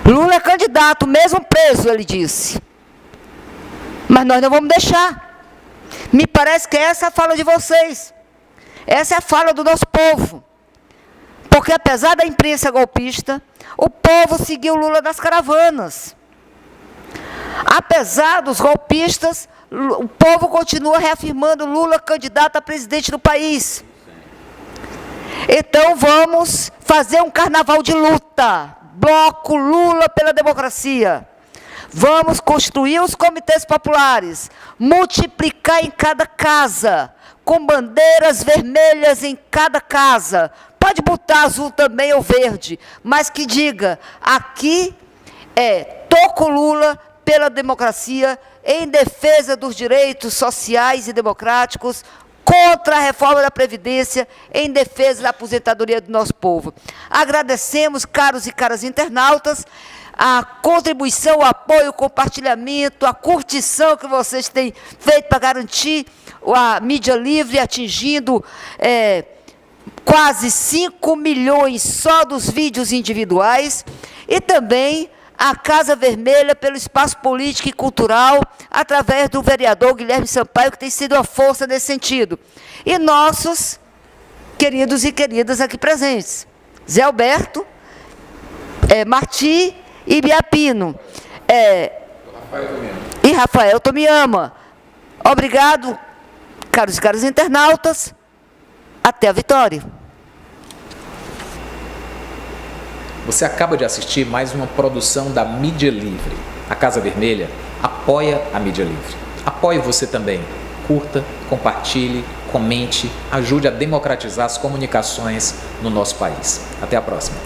Lula é candidato, mesmo preso, ele disse. Mas nós não vamos deixar. Me parece que essa é a fala de vocês. Essa é a fala do nosso povo. Porque apesar da imprensa golpista, o povo seguiu Lula nas caravanas. Apesar dos golpistas, o povo continua reafirmando Lula candidato a presidente do país. Então vamos fazer um carnaval de luta. Bloco Lula pela democracia. Vamos construir os comitês populares, multiplicar em cada casa, com bandeiras vermelhas em cada casa. Pode botar azul também ou verde, mas que diga, aqui toco Lula pela democracia, em defesa dos direitos sociais e democráticos, contra a reforma da Previdência, em defesa da aposentadoria do nosso povo. Agradecemos, caros e caras internautas, a contribuição, o apoio, o compartilhamento, a curtição que vocês têm feito para garantir a mídia livre, atingindo quase 5 milhões só dos vídeos individuais, e também a Casa Vermelha pelo espaço político e cultural, através do vereador Guilherme Sampaio, que tem sido uma força nesse sentido. E nossos queridos e queridas aqui presentes, Zé Alberto, Marti e Biapino, e Rafael Tomiyama. Obrigado, caros e caras internautas. Até a vitória. Você acaba de assistir mais uma produção da Mídia Livre. A Casa Vermelha apoia a mídia livre. Apoie você também. Curta, compartilhe, comente, ajude a democratizar as comunicações no nosso país. Até a próxima.